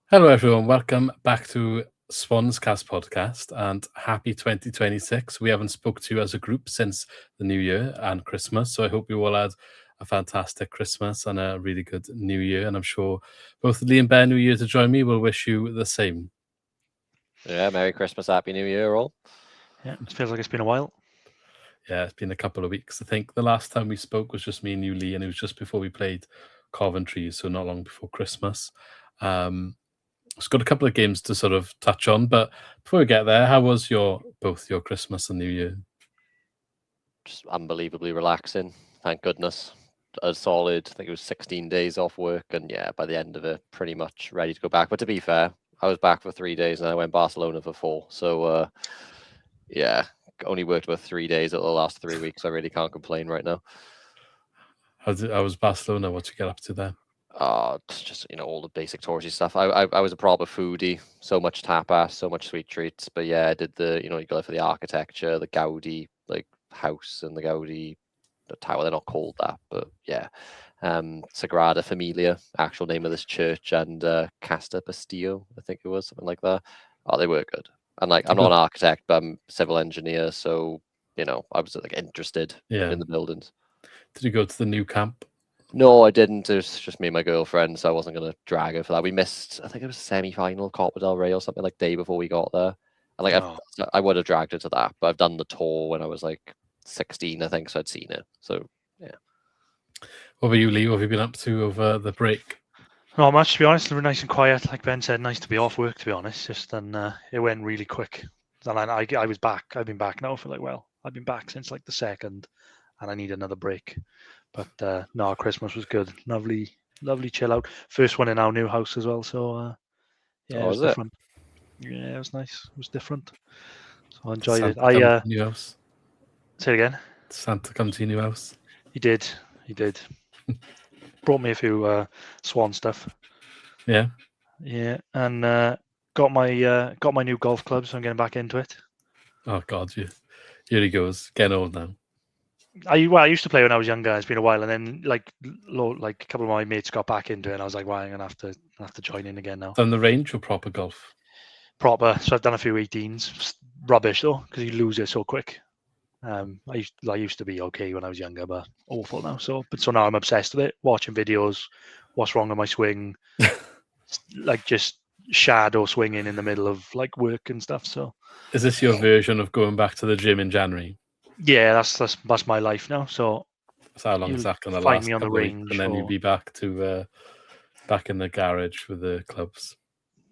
Hello, everyone. Welcome back to SwansCast podcast and happy 2026. We haven't spoke to you as a group since the New Year and Christmas, so I hope you all had a fantastic Christmas and a really good New Year. And I'm sure both Lee and Ben, who are here to join me, will wish you the same. Yeah, Merry Christmas, Happy New Year, all. Yeah, it feels like it's been a while. Yeah, it's been a couple of weeks. I think the last time we spoke was just me and you, Lee, and it was just before we played Coventry, so not long before Christmas. It's got a couple of games to sort of touch on, but before we get there, how was both your Christmas and New Year? Just unbelievably relaxing, thank goodness. A solid, I think it was 16 days off work, and yeah, by the end of it, pretty much ready to go back. But to be fair, I was back for 3 days and I went Barcelona for 4. So yeah, only worked about 3 days at the last 3 weeks. I really can't complain right now. How was Barcelona? What you get up to there? Just all the basic touristy stuff. I was a proper foodie, so much tapas, so much sweet treats. But yeah, I did you go for the architecture, the Gaudi house and the Gaudi the tower. They're not called that, but yeah. Sagrada Familia, actual name of this church, and Casta Bastillo, I think it was, something like that. Oh, they were good. And I'm not an architect, but I'm a civil engineer, so I was interested in the buildings. Did you go to the new camp? No, I didn't. It was just me and my girlfriend, so I wasn't going to drag her for that. We missed, I think it was semi-final Copa del Rey or something, day before we got there. And I would have dragged her to that, but I've done the tour when I was 16, I think, so I'd seen it. So, yeah. What about you, Lee? What have you been up to over the break? Not much, to be honest. Nice and quiet. Like Ben said, nice to be off work, to be honest. Just it went really quick. And I was back. I've been back now for I've been back since the 2nd, and I need another break. But no, Christmas was good. Lovely chill out. First one in our new house as well. So yeah, it was different. Yeah, it was nice. It was different. So I enjoyed it. New house. Say it again. Santa come to your new house. He did. Brought me a few Swan stuff. Yeah. Yeah, and got my new golf club, so I'm getting back into it. Oh God, here he goes. Getting old now. I used to play when I was younger. It's been a while, and then a couple of my mates got back into it, and I was like, "Well, I'm gonna have to join in again now." Done the range or proper golf? Proper. So I've done a few 18s. Rubbish though, because you lose it so quick. I used to be okay when I was younger, but awful now. So now I'm obsessed with it. Watching videos, what's wrong with my swing, just shadow swinging in the middle of work and stuff. So is this your version of going back to the gym in January? Yeah, that's my life now. So how long is that going to last? Find me on the range, and then you'll be back to back in the garage with the clubs.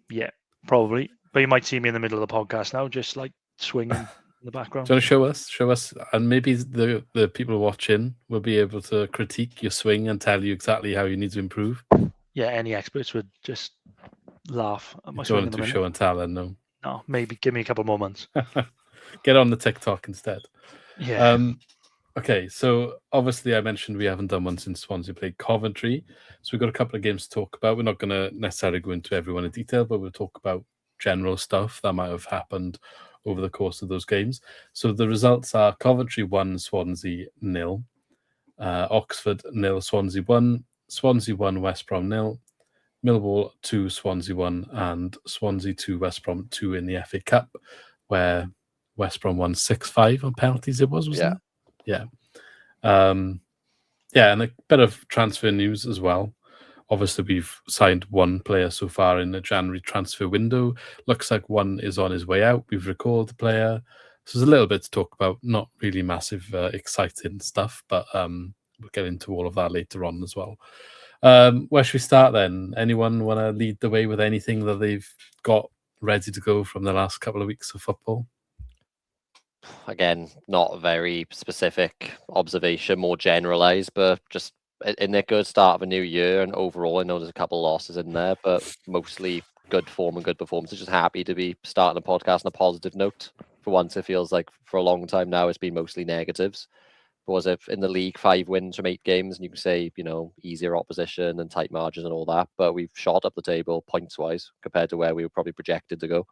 Yeah, probably. But you might see me in the middle of the podcast now, just swinging in the background. Do you want to show us, and maybe the people watching will be able to critique your swing and tell you exactly how you need to improve. Yeah, any experts would just laugh at my swing. Do you want to do show and tell, then no? No, maybe give me a couple more months. Get on the TikTok instead. Yeah. Okay, so obviously I mentioned we haven't done one since Swansea played Coventry. So we've got a couple of games to talk about. We're not going to necessarily go into every one in detail, but we'll talk about general stuff that might have happened over the course of those games. So the results are Coventry 1, Swansea 0, Oxford 0, Swansea 1, Swansea 1, West Brom 0, Millwall 2, Swansea 1, and Swansea 2, West Brom 2 in the FA Cup, where West Brom won 6-5 on penalties. Wasn't it? Yeah. And a bit of transfer news as well. Obviously, we've signed one player so far in the January transfer window. Looks like one is on his way out. We've recalled the player. So there's a little bit to talk about. Not really massive, exciting stuff, but we'll get into all of that later on as well. Where should we start then? Anyone want to lead the way with anything that they've got ready to go from the last couple of weeks of football? Again, not a very specific observation, more generalized, but just in a good start of a new year. And overall, I know there's a couple of losses in there, but mostly good form and good performances. Just happy to be starting a podcast on a positive note. For once, it feels like for a long time now, it's been mostly negatives. But was it in the league 5 wins from 8 games? And you can say, easier opposition and tight margins and all that. But we've shot up the table points-wise compared to where we were probably projected to go.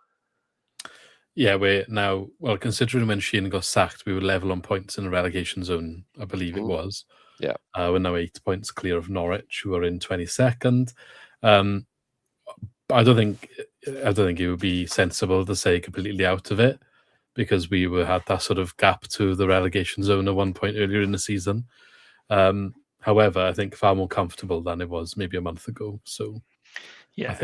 Yeah, we're now, well, considering when Sheehan got sacked, we were level on points in the relegation zone, I believe it was. Yeah. We're now 8 points clear of Norwich, who are in 22nd. But I don't think it would be sensible to say completely out of it, because we had that sort of gap to the relegation zone at one point earlier in the season. However, I think far more comfortable than it was maybe a month ago. So Yeah, I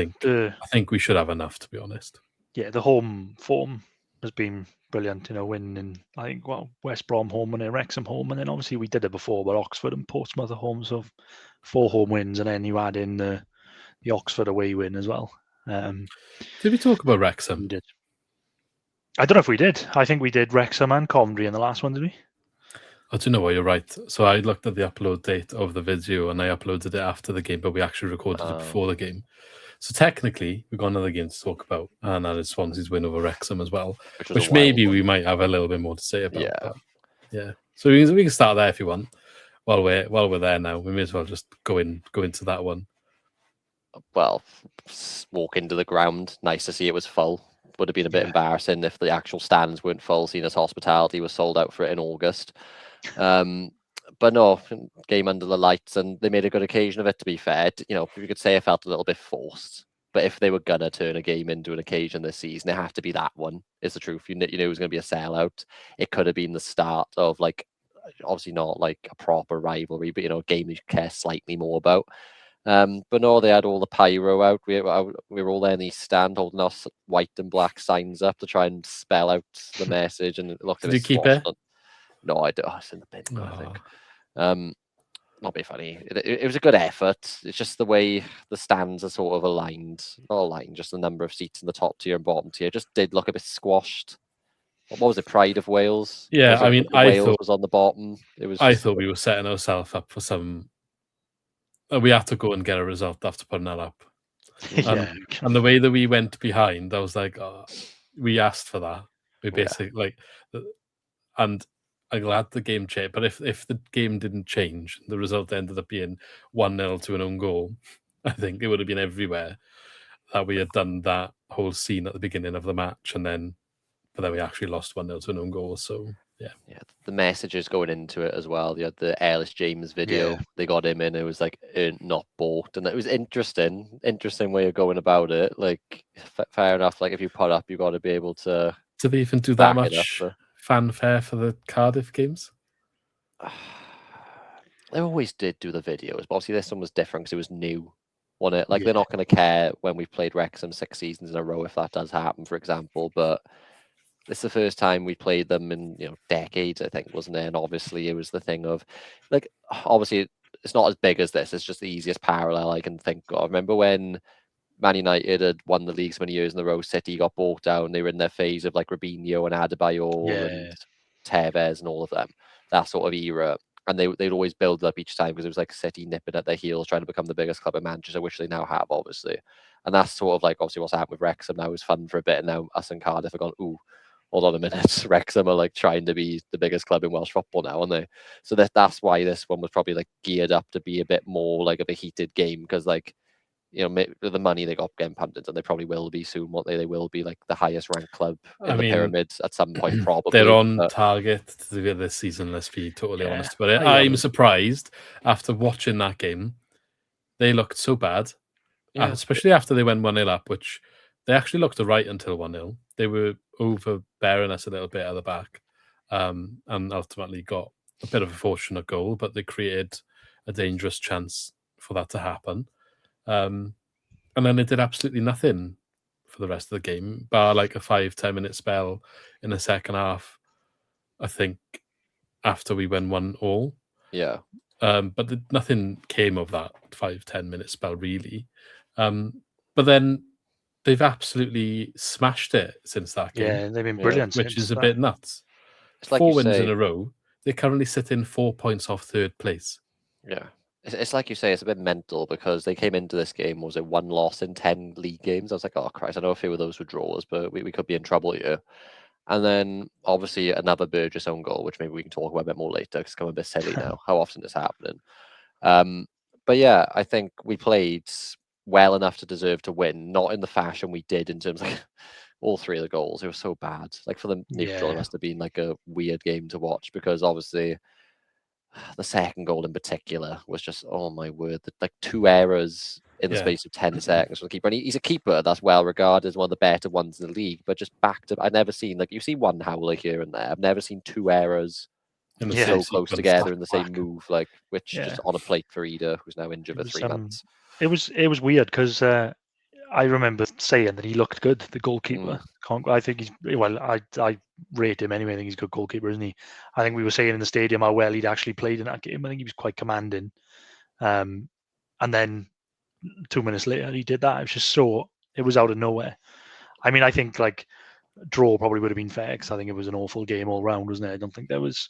think we should have enough, to be honest. Yeah, the home form has been brilliant. Winning, I think, West Brom home and then Wrexham home, and then obviously we did it before, but Oxford and Portsmouth are home, so 4 home wins, and then you add in the Oxford away win as well. Did we talk about Wrexham? We did. I don't know if we did. I think we did Wrexham and Coventry in the last one, did we? I do know what you're right. So I looked at the upload date of the video and I uploaded it after the game, but we actually recorded it before the game. So technically, we've got another game to talk about, and that is Swansea's win over Wrexham as well, which maybe we might have a little bit more to say about. Yeah. But yeah. So we can start there if you want. While we're there now, we may as well just go into that one. Well, walk into the ground. Nice to see it was full. Would have been a bit embarrassing if the actual stands weren't full, seeing as hospitality was sold out for it in August. But no, game under the lights, and they made a good occasion of it, to be fair. You could say it felt a little bit forced, but if they were going to turn a game into an occasion this season, it had to be that one, is the truth. You knew it was going to be a sellout. It could have been the start of, like, obviously not like a proper rivalry, but, a game you care slightly more about. But no, they had all the pyro out. We were all there in the stand holding our white and black signs up to try and spell out the message, and it looked Did you keep it? No, I don't. It's in the bin, I think. Not be funny. It was a good effort. It's just the way the stands are sort of aligned. Not aligned, just the number of seats in the top tier and bottom tier just did look a bit squashed. What was it? Pride of Wales? Yeah, I mean, I thought was on the bottom. It was. I thought we were setting ourselves up for some. We had to go and get a result after putting that up. And the way that we went behind, I was like, we asked for that. We basically and I'm glad the game changed. But if the game didn't change, the result ended up being 1-0 to an own goal, I think it would have been everywhere that we had done that whole scene at the beginning of the match, but then we actually lost 1-0 to an own goal. So yeah, the messages going into it as well. You had the Ellis James video. Yeah. They got him in. It was like not bought, and it was interesting way of going about it. Like, fair enough. Like, if you put up, you got to be able to. Did they even do that much fanfare for the Cardiff games? They always did do the videos, but obviously this one was different because it was new, wasn't it? Like, they're not going to care when we've played Wrexham 6 seasons in a row if that does happen, for example. But it's the first time we played them in decades, I think, wasn't it? And obviously it was the thing of, like, obviously it's not as big as this. It's just the easiest parallel I can think of. Remember when Man United had won the league so many years in a row, City got bought down, they were in their phase of like Robinho and Adebayor and Tevez and all of them, that sort of era. And they'd always build up each time because it was like City nipping at their heels, trying to become the biggest club in Manchester, which they now have, obviously. And that's sort of like obviously what's happened with Wrexham now. It was fun for a bit, and now us and Cardiff have gone, ooh, hold on a minute. Wrexham are like trying to be the biggest club in Welsh football now, aren't they? So that's why this one was probably like geared up to be a bit more like of a heated game, because like, the money they got getting pumped into, and they probably will be soon, won't they? They will be like the highest ranked club in the pyramids at some point, probably. They're on target to do it this season, let's be totally honest. But I'm surprised after watching that game. They looked so bad, especially after they went 1-0 up, which they actually looked all right until 1-0. They were overbearing us a little bit at the back, and ultimately got a bit of a fortunate goal, but they created a dangerous chance for that to happen. And then they did absolutely nothing for the rest of the game, bar like a 5-10 minute spell in the second half, I think, after we went 1-1. Yeah. But nothing came of that 5-10 minute spell, really. But then they've absolutely smashed it since that game. Yeah, they've been brilliant. Which is a bit nuts. It's like 4 wins in a row. They currently sit in 4 points off third place. Yeah. It's like you say, it's a bit mental because they came into this game, was it 1 loss in 10 league games? I was like, oh, Christ, I know a few of those were draws, but we could be in trouble here. And then, obviously, another Burgess own goal, which maybe we can talk about a bit more later because it's become a bit silly now, how often it's happening. But yeah, I think we played well enough to deserve to win, not in the fashion we did in terms of like, all 3 of the goals. It was so bad. Like, for the neutral, it must have been like a weird game to watch because obviously the second goal in particular was just, oh my word, like 2 errors in the space of 10 seconds for the keeper. And he's a keeper that's well regarded as one of the better ones in the league, but just I've never seen, like, you see one howler here and there. I've never seen 2 errors so close together in the same move, like, which just on a plate for Ida, who's now injured for 3 months. It was weird because I remember saying that he looked good, the goalkeeper. I think I rate him anyway. I think he's a good goalkeeper, isn't he? I think we were saying in the stadium how well he'd actually played in that game. I think he was quite commanding. And then 2 minutes later, he did that. It was just it was out of nowhere. I mean, I think like draw probably would have been fair because I think it was an awful game all round, wasn't it? I don't think there was.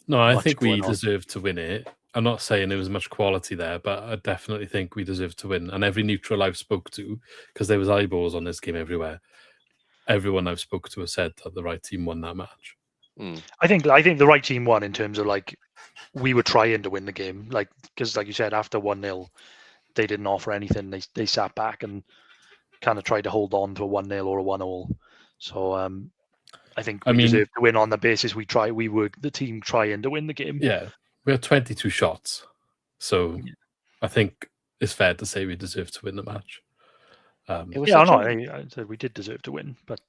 No, I think we deserved to win it. I'm not saying there was much quality there, but I definitely think we deserved to win. And every neutral I've spoke to, because there was eyeballs on this game everywhere, everyone I've spoke to has said that the right team won that match. I think the right team won in terms of like we were trying to win the game, like because like you said, after 1-0, they didn't offer anything. They sat back and kind of tried to hold on to a 1-0 or a 1-1. So I think we deserved to win on the basis we were the team trying to win the game. Yeah, we had 22 shots, so I think it's fair to say we deserved to win the match. I said we did deserve to win, but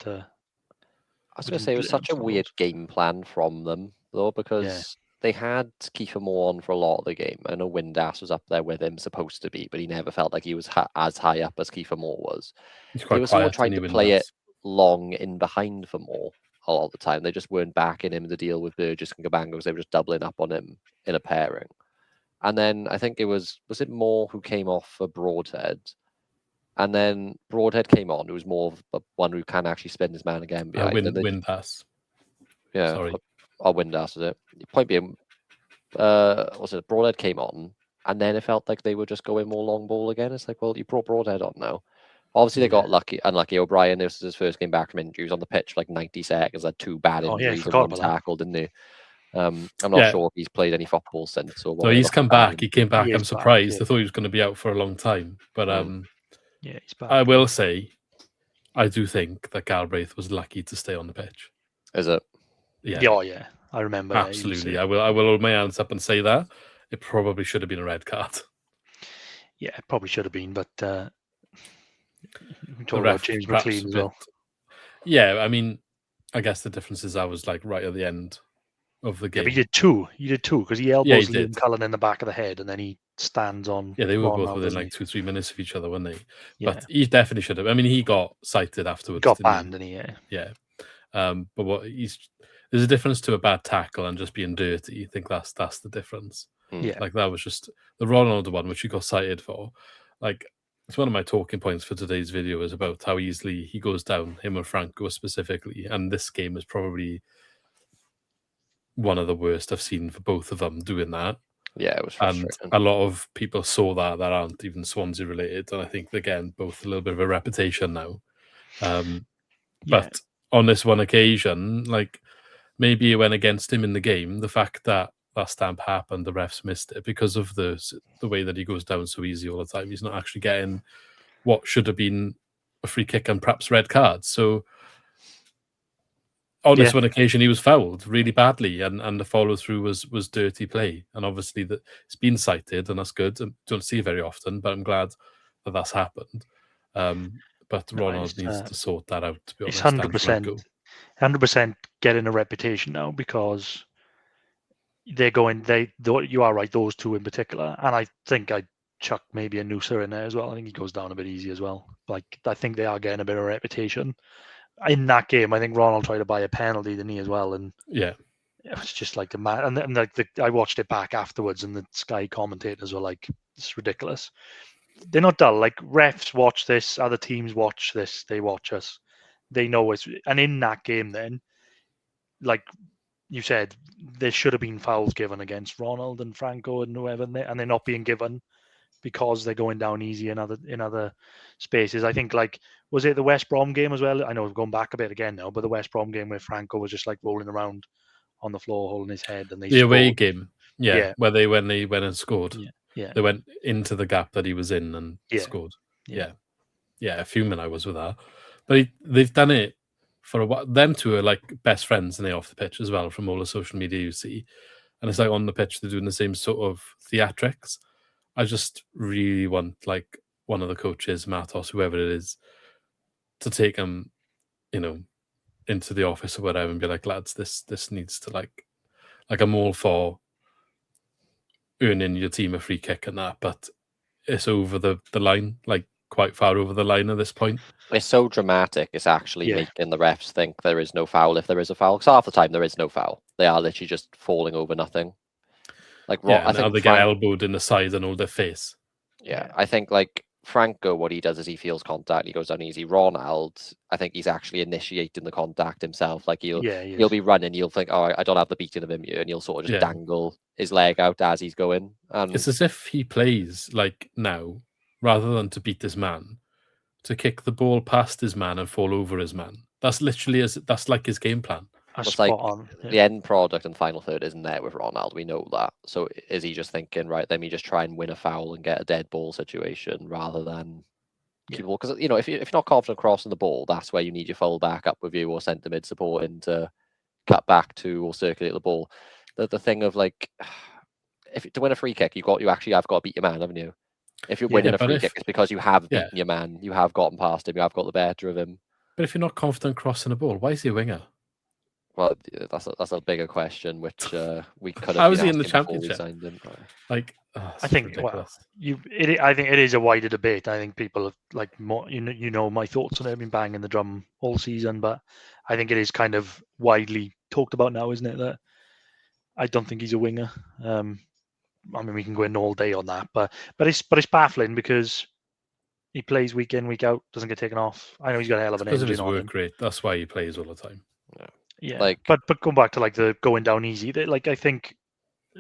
I was going to say it was such a weird game plan from them, though, because they had Kiefer Moore on for a lot of the game. I know Windass was up there with him, supposed to be, but he never felt like he was as high up as Kiefer Moore was. They were sort of trying to play it long in behind for Moore a lot of the time. They just weren't backing him to deal with Burgess and Cabango because they were just doubling up on him in a pairing. And then I think it was it Moore who came off for Broadhead? And then Broadhead came on, who was more of one who can actually spin his man again behind. Windass. Yeah. Sorry. Windass, is it? Point being, Broadhead came on, and then it felt like they were just going more long ball again. It's like, well, you brought Broadhead on now. Obviously, they got unlucky. O'Brien, this was his first game back from injury. He was on the pitch for like 90 seconds, had 2 bad injuries and 1 tackle, didn't he? I'm not sure if he's played any football since. Or no, he's come back. He came back. I'm surprised. I thought he was going to be out for a long time. But he's back. I will say, I do think that Galbraith was lucky to stay on the pitch. Is it? Yeah. I remember. Absolutely. I will hold my hands up and say that. It probably should have been a red card. Yeah, it probably should have been, but we talked about James McLean as well. Yeah, I mean, I guess the difference is I was like right at the end of the game. Yeah, but he did two because he elbows Liam Cullen in the back of the head and then he stands on. Yeah, they were both within like 2-3 minutes of each other, weren't they? Yeah. But he definitely should have. I mean, he got cited afterwards. He got banned, didn't he? Yeah. But there's a difference to a bad tackle and just being dirty. I think that's the difference. Yeah. Like that was just the Ronaldo one, which he got cited for. Like, it's one of my talking points for today's video is about how easily he goes down, him and Franco specifically. And this game is probably one of the worst I've seen for both of them doing that. Yeah, it was frustrating. And a lot of people saw that aren't even Swansea related. And I think, again, both a little bit of a reputation now. But on this one occasion, like, maybe it went against him in the game. The fact that stamp happened, the refs missed it because of the way that he goes down so easy all the time. He's not actually getting what should have been a free kick and perhaps red cards. So on this one occasion, he was fouled really badly, and the follow through was dirty play. And obviously, it's been cited, and that's good. I don't see it very often, but I'm glad that that's happened. But Ronald needs to sort that out. To be honest, it's 100% getting a reputation now because they're going. You are right. Those two in particular, and I think I'd chuck maybe a Noosa in there as well. I think he goes down a bit easy as well. Like I think they are getting a bit of a reputation. In that game, I think Ronald tried to buy a penalty, didn't he, as well? And it was just like a man. And like I watched it back afterwards, and the Sky commentators were like, "It's ridiculous." They're not dull. Like refs watch this, other teams watch this. They watch us. They know it's. And in that game, then, like you said, there should have been fouls given against Ronald and Franco and whoever, and they're not being given because they're going down easy in other spaces. I think, like, was it the West Brom game as well? I know we've gone back a bit again now, but the West Brom game where Franco was just like rolling around on the floor, holding his head, and the away game, where they went and scored. Yeah, they went into the gap that he was in and scored. Yeah, fuming I was with that. But they've done it for a while. Them two are like best friends, and they off the pitch as well. From all the social media you see, and it's like on the pitch they're doing the same sort of theatrics. I just really want like one of the coaches, Matos, whoever it is, to take him, into the office or whatever and be like, lads, this needs to like I'm all for earning your team a free kick and that, but it's over the line, like quite far over the line at this point. It's so dramatic. It's actually Yeah. making the refs think there is no foul if there is a foul. Because half the time there is no foul. They are literally just falling over nothing. Like Yeah, I now think they get elbowed in the side and all their face. Yeah, I think like Franco, what he does is he feels contact, he goes uneasy. Ronald, I think he's actually initiating the contact himself. Like he'll be running, he'll think, oh, I don't have the beating of him here, and he'll sort of just dangle his leg out as he's going. And it's as if he plays like now, rather than to beat his man, to kick the ball past his man and fall over his man. That's literally that's like his game plan. It's like the end product and final third isn't there with Ronald. We know that. So is he just thinking, right, let me just try and win a foul and get a dead ball situation rather than keep the ball? Because if you're not confident crossing the ball, that's where you need your full back up with you or centre mid supporting to cut back to or circulate the ball. The thing of like, if to win a free kick, you actually have got to beat your man, haven't you? If you're winning a free kick, it's because you have beaten your man, you have gotten past him, you have got the better of him. But if you're not confident crossing the ball, why is he a winger? Well, that's a bigger question, which we could have. How is he in the Championship? Like, I think ridiculous. I think it is a wider debate. I think people have like more. My thoughts on it. I've been banging the drum all season, but I think it is kind of widely talked about now, isn't it? That I don't think he's a winger. I mean, we can go in all day on that, but it's baffling because he plays week in, week out, doesn't get taken off. I know he's got a hell of an engine because of his on work rate. That's why he plays all the time. Yeah, but going back to like the going down easy, like I think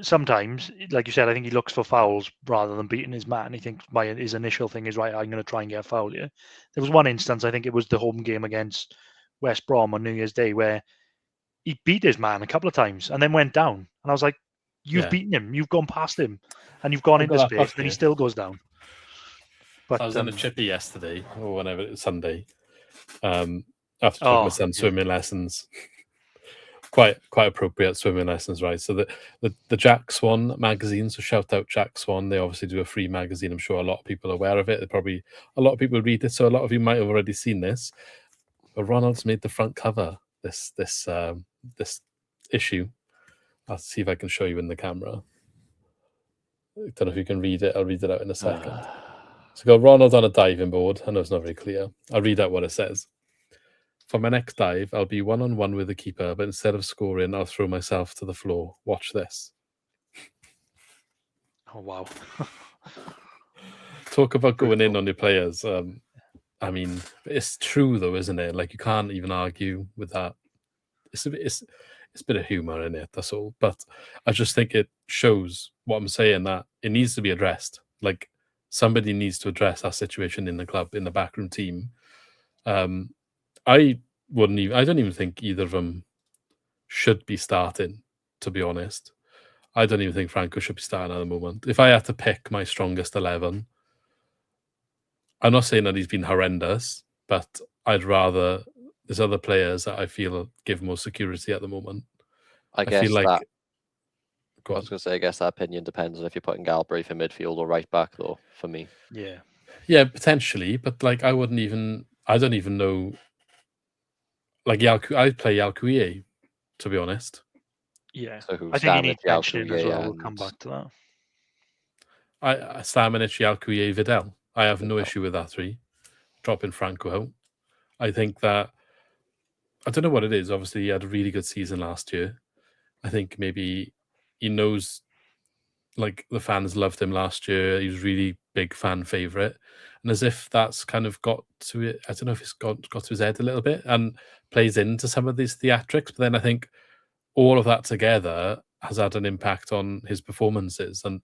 sometimes, like you said, I think he looks for fouls rather than beating his man. He thinks his initial thing is, right, I'm going to try and get a foul here. There was one instance, I think it was the home game against West Brom on New Year's Day, where he beat his man a couple of times and then went down. And I was like, you've beaten him, you've gone past him, and you've gone into space, and he still goes down. But I was in a chippy yesterday, or whenever it was Sunday, after taking my son's swimming lessons. Quite appropriate swimming lessons, right? So the Jack Swan magazine, so shout out Jack Swan. They obviously do a free magazine. I'm sure a lot of people are aware of it. Probably a lot of people read it, so a lot of you might have already seen this. But Ronald's made the front cover this issue. I'll see if I can show you in the camera. I don't know if you can read it. I'll read it out in a second. So got Ronald on a diving board. I know it's not very clear. I'll read out what it says. For my next dive, I'll be one-on-one with the keeper, but instead of scoring, I'll throw myself to the floor. Watch this. Oh, wow. Talk about going in on your players. I mean, it's true, though, isn't it? Like, you can't even argue with that. It's a bit of humour in it, that's all. But I just think it shows what I'm saying, that it needs to be addressed. Like, somebody needs to address that situation in the club, in the backroom team. I don't even think either of them should be starting, to be honest. I don't even think Franco should be starting at the moment. If I had to pick my strongest 11, I'm not saying that he's been horrendous, but I'd rather there's other players that I feel give more security at the moment. I feel like I was going to say, I guess that opinion depends on if you're putting Galbraith in midfield or right back, though, for me. Yeah, potentially, but like I don't even know. Like I'd play Yalkuye, to be honest. Yeah, so I think you need mentioning as well. We'll come back to that. Stamenic, Yalkuye, Vidal. I have no issue with that three. Dropping Franco out. I think that I don't know what it is. Obviously, he had a really good season last year. I think maybe he knows, like, the fans loved him last year. He was really big fan favourite. And as if that's kind of got to it, I don't know if it's got to his head a little bit and plays into some of these theatrics. But then I think all of that together has had an impact on his performances. And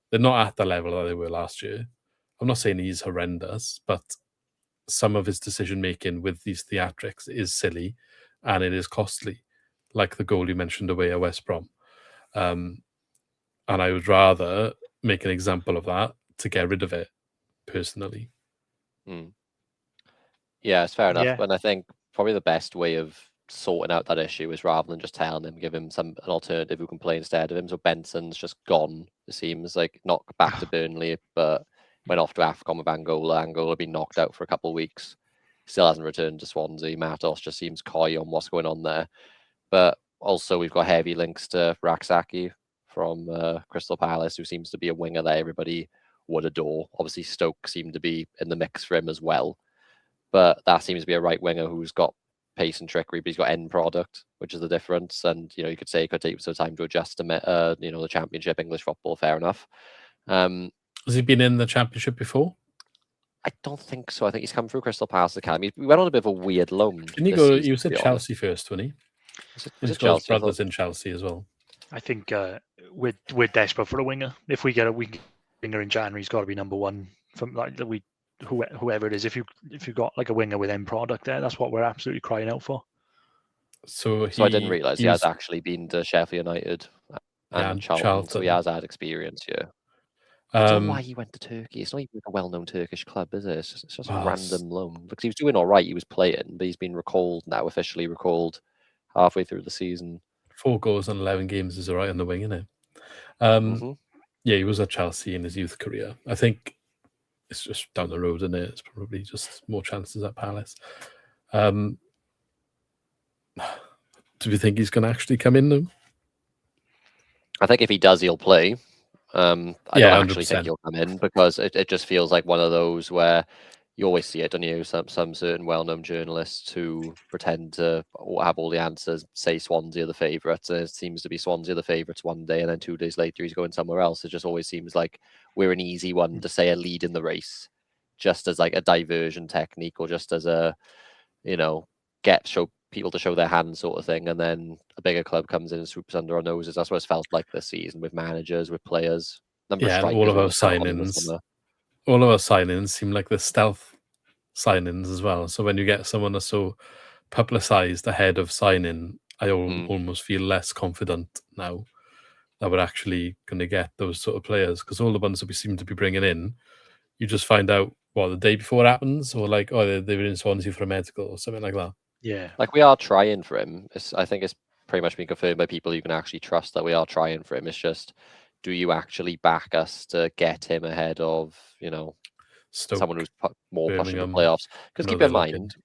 they're not at the level that they were last year. I'm not saying he's horrendous, but some of his decision-making with these theatrics is silly and it is costly, like the goal you mentioned away at West Brom. And I would rather make an example of that to get rid of it, personally. Yeah, it's fair enough. And I think probably the best way of sorting out that issue is rather than just telling him, give him an alternative who can play instead of him. So Benson's just gone, it seems, like not back to Burnley, but went off to AFCON with Angola. Angola had been knocked out for a couple of weeks. Still hasn't returned to Swansea. Matos just seems coy on what's going on there. But also we've got heavy links to Raksaki from Crystal Palace, who seems to be a winger that everybody would adore. Obviously Stoke seem to be in the mix for him as well. But that seems to be a right winger who's got pace and trickery, but he's got end product, which is the difference. And, you could say it could take some time to adjust to, the Championship English football, fair enough. Has he been in the Championship before? I don't think so. I think he's come through Crystal Palace Academy. We went on a bit of a weird loan. Didn't he go? He was at Chelsea first, wasn't he? Was He's it got his Chelsea? brothers in Chelsea as well. I think we're desperate for a winger. If we get a winger in January, he's got to be number one. From like whoever it is. If you've got like a winger with end product there, that's what we're absolutely crying out for. So I didn't realise he has actually been to Sheffield United and Charlton, so he has had experience here. I don't know why he went to Turkey. It's not even a well-known Turkish club, is it? It's just a random loan. Because he was doing all right, he was playing, but he's been officially recalled halfway through the season. 4 goals in 11 games is all right on the wing, isn't it? Yeah, he was at Chelsea in his youth career. I think it's just down the road, isn't it? It's probably just more chances at Palace. Do we think he's going to actually come in, though? I think if he does, he'll play. I don't actually 100%. think he'll come in because it just feels like one of those where you always see it, don't you? Some certain well-known journalists who pretend to have all the answers, say Swansea are the favourites. It seems to be Swansea the favourites one day, and then 2 days later he's going somewhere else. It just always seems like we're an easy one to say a lead in the race, just as like a diversion technique or just as a, show people to show their hand sort of thing, and then a bigger club comes in and swoops under our noses. That's what it's felt like this season with managers, with players. All of our signings seem like the stealth signings as well. So when you get someone that's so publicised ahead of signing, I almost feel less confident now that we're actually going to get those sort of players, because all the ones that we seem to be bringing in, you just find out the day before it happens, or like, they were in Swansea for a medical or something like that. Yeah, like we are trying for him. I think it's pretty much been confirmed by people you can actually trust that we are trying for him. It's just, do you actually back us to get him ahead of Stoke, someone who's more pushing the Birmingham, playoffs? Because keep in mind,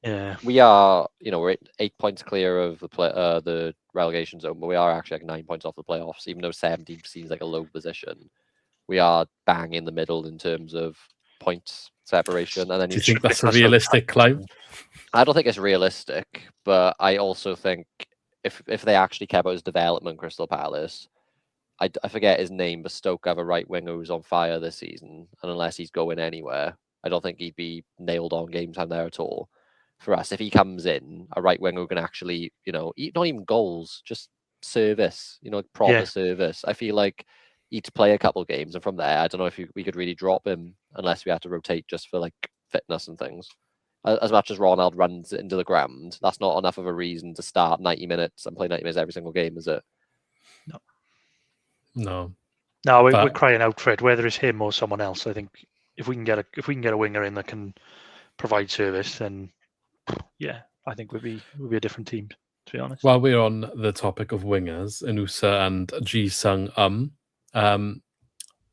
we are we're 8 points clear of the relegation zone, but we are actually like 9 points off the playoffs. Even though 17 seems like a low position, we are bang in the middle in terms of points separation. And then do you think that's a realistic climb? I don't think it's realistic, but I also think if they actually care about his development, Crystal Palace, I forget his name, but Stoke have a right winger who's on fire this season, and unless he's going anywhere, I don't think he'd be nailed on game time there at all. For us, if he comes in, a right winger who can actually, not even goals, just service, proper service. I feel like he'd play a couple of games, and from there, I don't know if we could really drop him unless we had to rotate just for like fitness and things. As much as Ronald runs into the ground, that's not enough of a reason to start 90 minutes and play 90 minutes every single game, is it? No, we're crying out for it. Whether it's him or someone else, I think if we can get a winger in that can provide service, then I think we'd be a different team, to be honest. While we're on the topic of wingers, Inusa and Ji-sung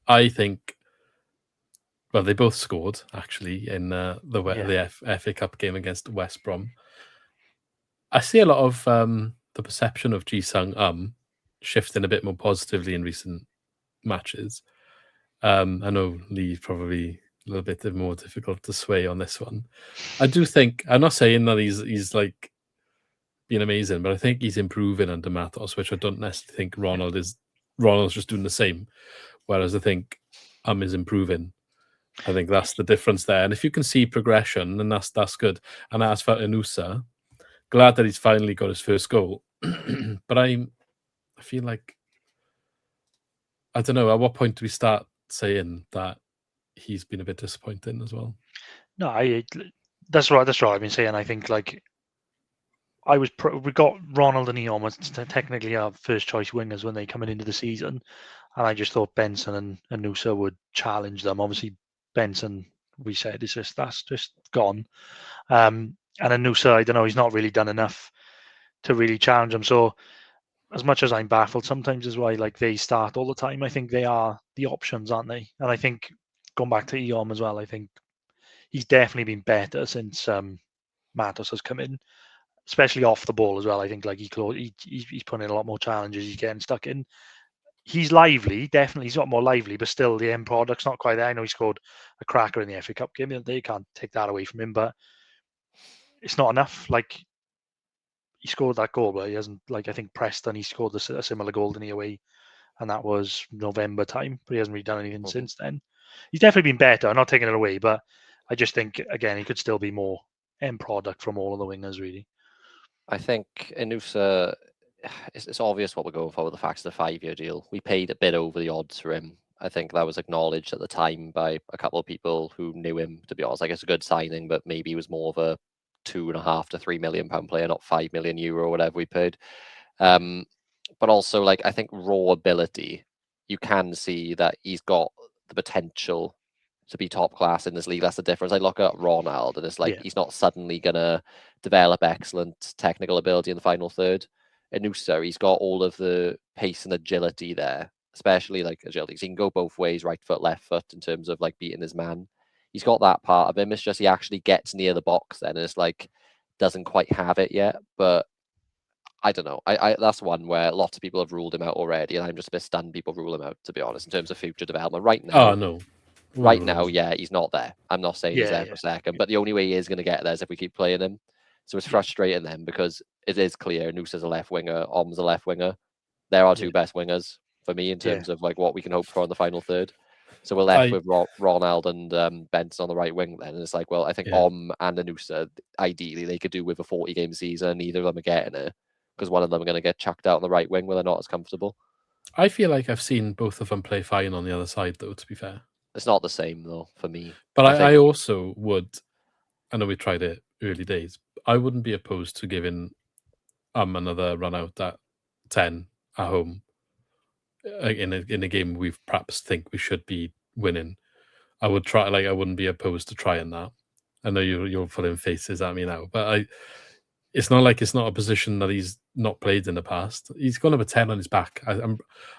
I think, they both scored actually in the FA Cup game against West Brom. I see a lot of the perception of Ji-sung shifting a bit more positively in recent matches. I know Lee's probably a little bit more difficult to sway on this one. I do think, I'm not saying that he's like been amazing, but I think he's improving under Matos, which I don't necessarily think Ronald's just doing the same. Whereas I think is improving. I think that's the difference there. And if you can see progression, then that's good. And as for Inusa, glad that he's finally got his first goal. But I feel like, I don't know, at what point do we start saying that he's been a bit disappointing as well? No, that's right. I've been saying. I think like we got Ronald and Eon was technically our first choice wingers when they coming into the season, and I just thought Benson and Inusa would challenge them. Obviously, Benson, we said, that's just gone. And Inusa, I don't know, he's not really done enough to really challenge them. So as much as I'm baffled sometimes is why like they start all the time, I think they are the options, aren't they? And I think going back to Eom as well, I think he's definitely been better since Matos has come in, especially off the ball as well. I think like he's putting in a lot more challenges. He's getting stuck in. He's lively, definitely. He's not more lively, but still the end product's not quite there. I know he scored a cracker in the FA Cup game. They can't take that away from him, but it's not enough. Like, he scored that goal, but he hasn't, like, I think Preston, he scored a similar goal in the away, and that was November time, but he hasn't really done anything since then. He's definitely been better. I'm not taking it away, but I just think, again, he could still be more end product from all of the wingers, really. I think Inusa, it's obvious what we're going for with the fact it's a 5-year deal. We paid a bit over the odds for him. I think that was acknowledged at the time by a couple of people who knew him, to be honest. Like, it's a good signing, but maybe he was more of a £2.5 to £3 million player, not €5 million or whatever we paid. But also, like, I think raw ability, you can see that he's got the potential to be top class in this league. That's the difference. I look at Ronald, and it's like he's not suddenly gonna develop excellent technical ability in the final third. Inusa, he's got all of the pace and agility there, especially like agility. He can go both ways, right foot, left foot, in terms of like beating his man. He's got that part of him. It's just he actually gets near the box then, and it's like doesn't quite have it yet. But I don't know. I that's one where lots of people have ruled him out already, and I'm just a bit stunned people rule him out, to be honest, in terms of future development. Right now, no. Right now, yeah, he's not there. I'm not saying he's there for a second, but the only way he is going to get there is if we keep playing him. So it's frustrating then, because it is clear Noosa's a left winger, Om's a left winger. They're our two best wingers for me in terms of like what we can hope for in the final third. So we're left with Ronald and Benson on the right wing then. And it's like, well, I think Om and Anusa, ideally, they could do with a 40-game season, and neither of them are getting it, because one of them are going to get chucked out on the right wing where they're not as comfortable. I feel like I've seen both of them play fine on the other side, though, to be fair. It's not the same, though, for me. But I also would, I know we tried it early days, I wouldn't be opposed to giving another run out at 10 at home in a game we perhaps think we should be winning. I would try, like, I wouldn't be opposed to trying that. I know you're putting faces at me now, but it's not like it's not a position that he's not played in the past. He's got number 10 on his back.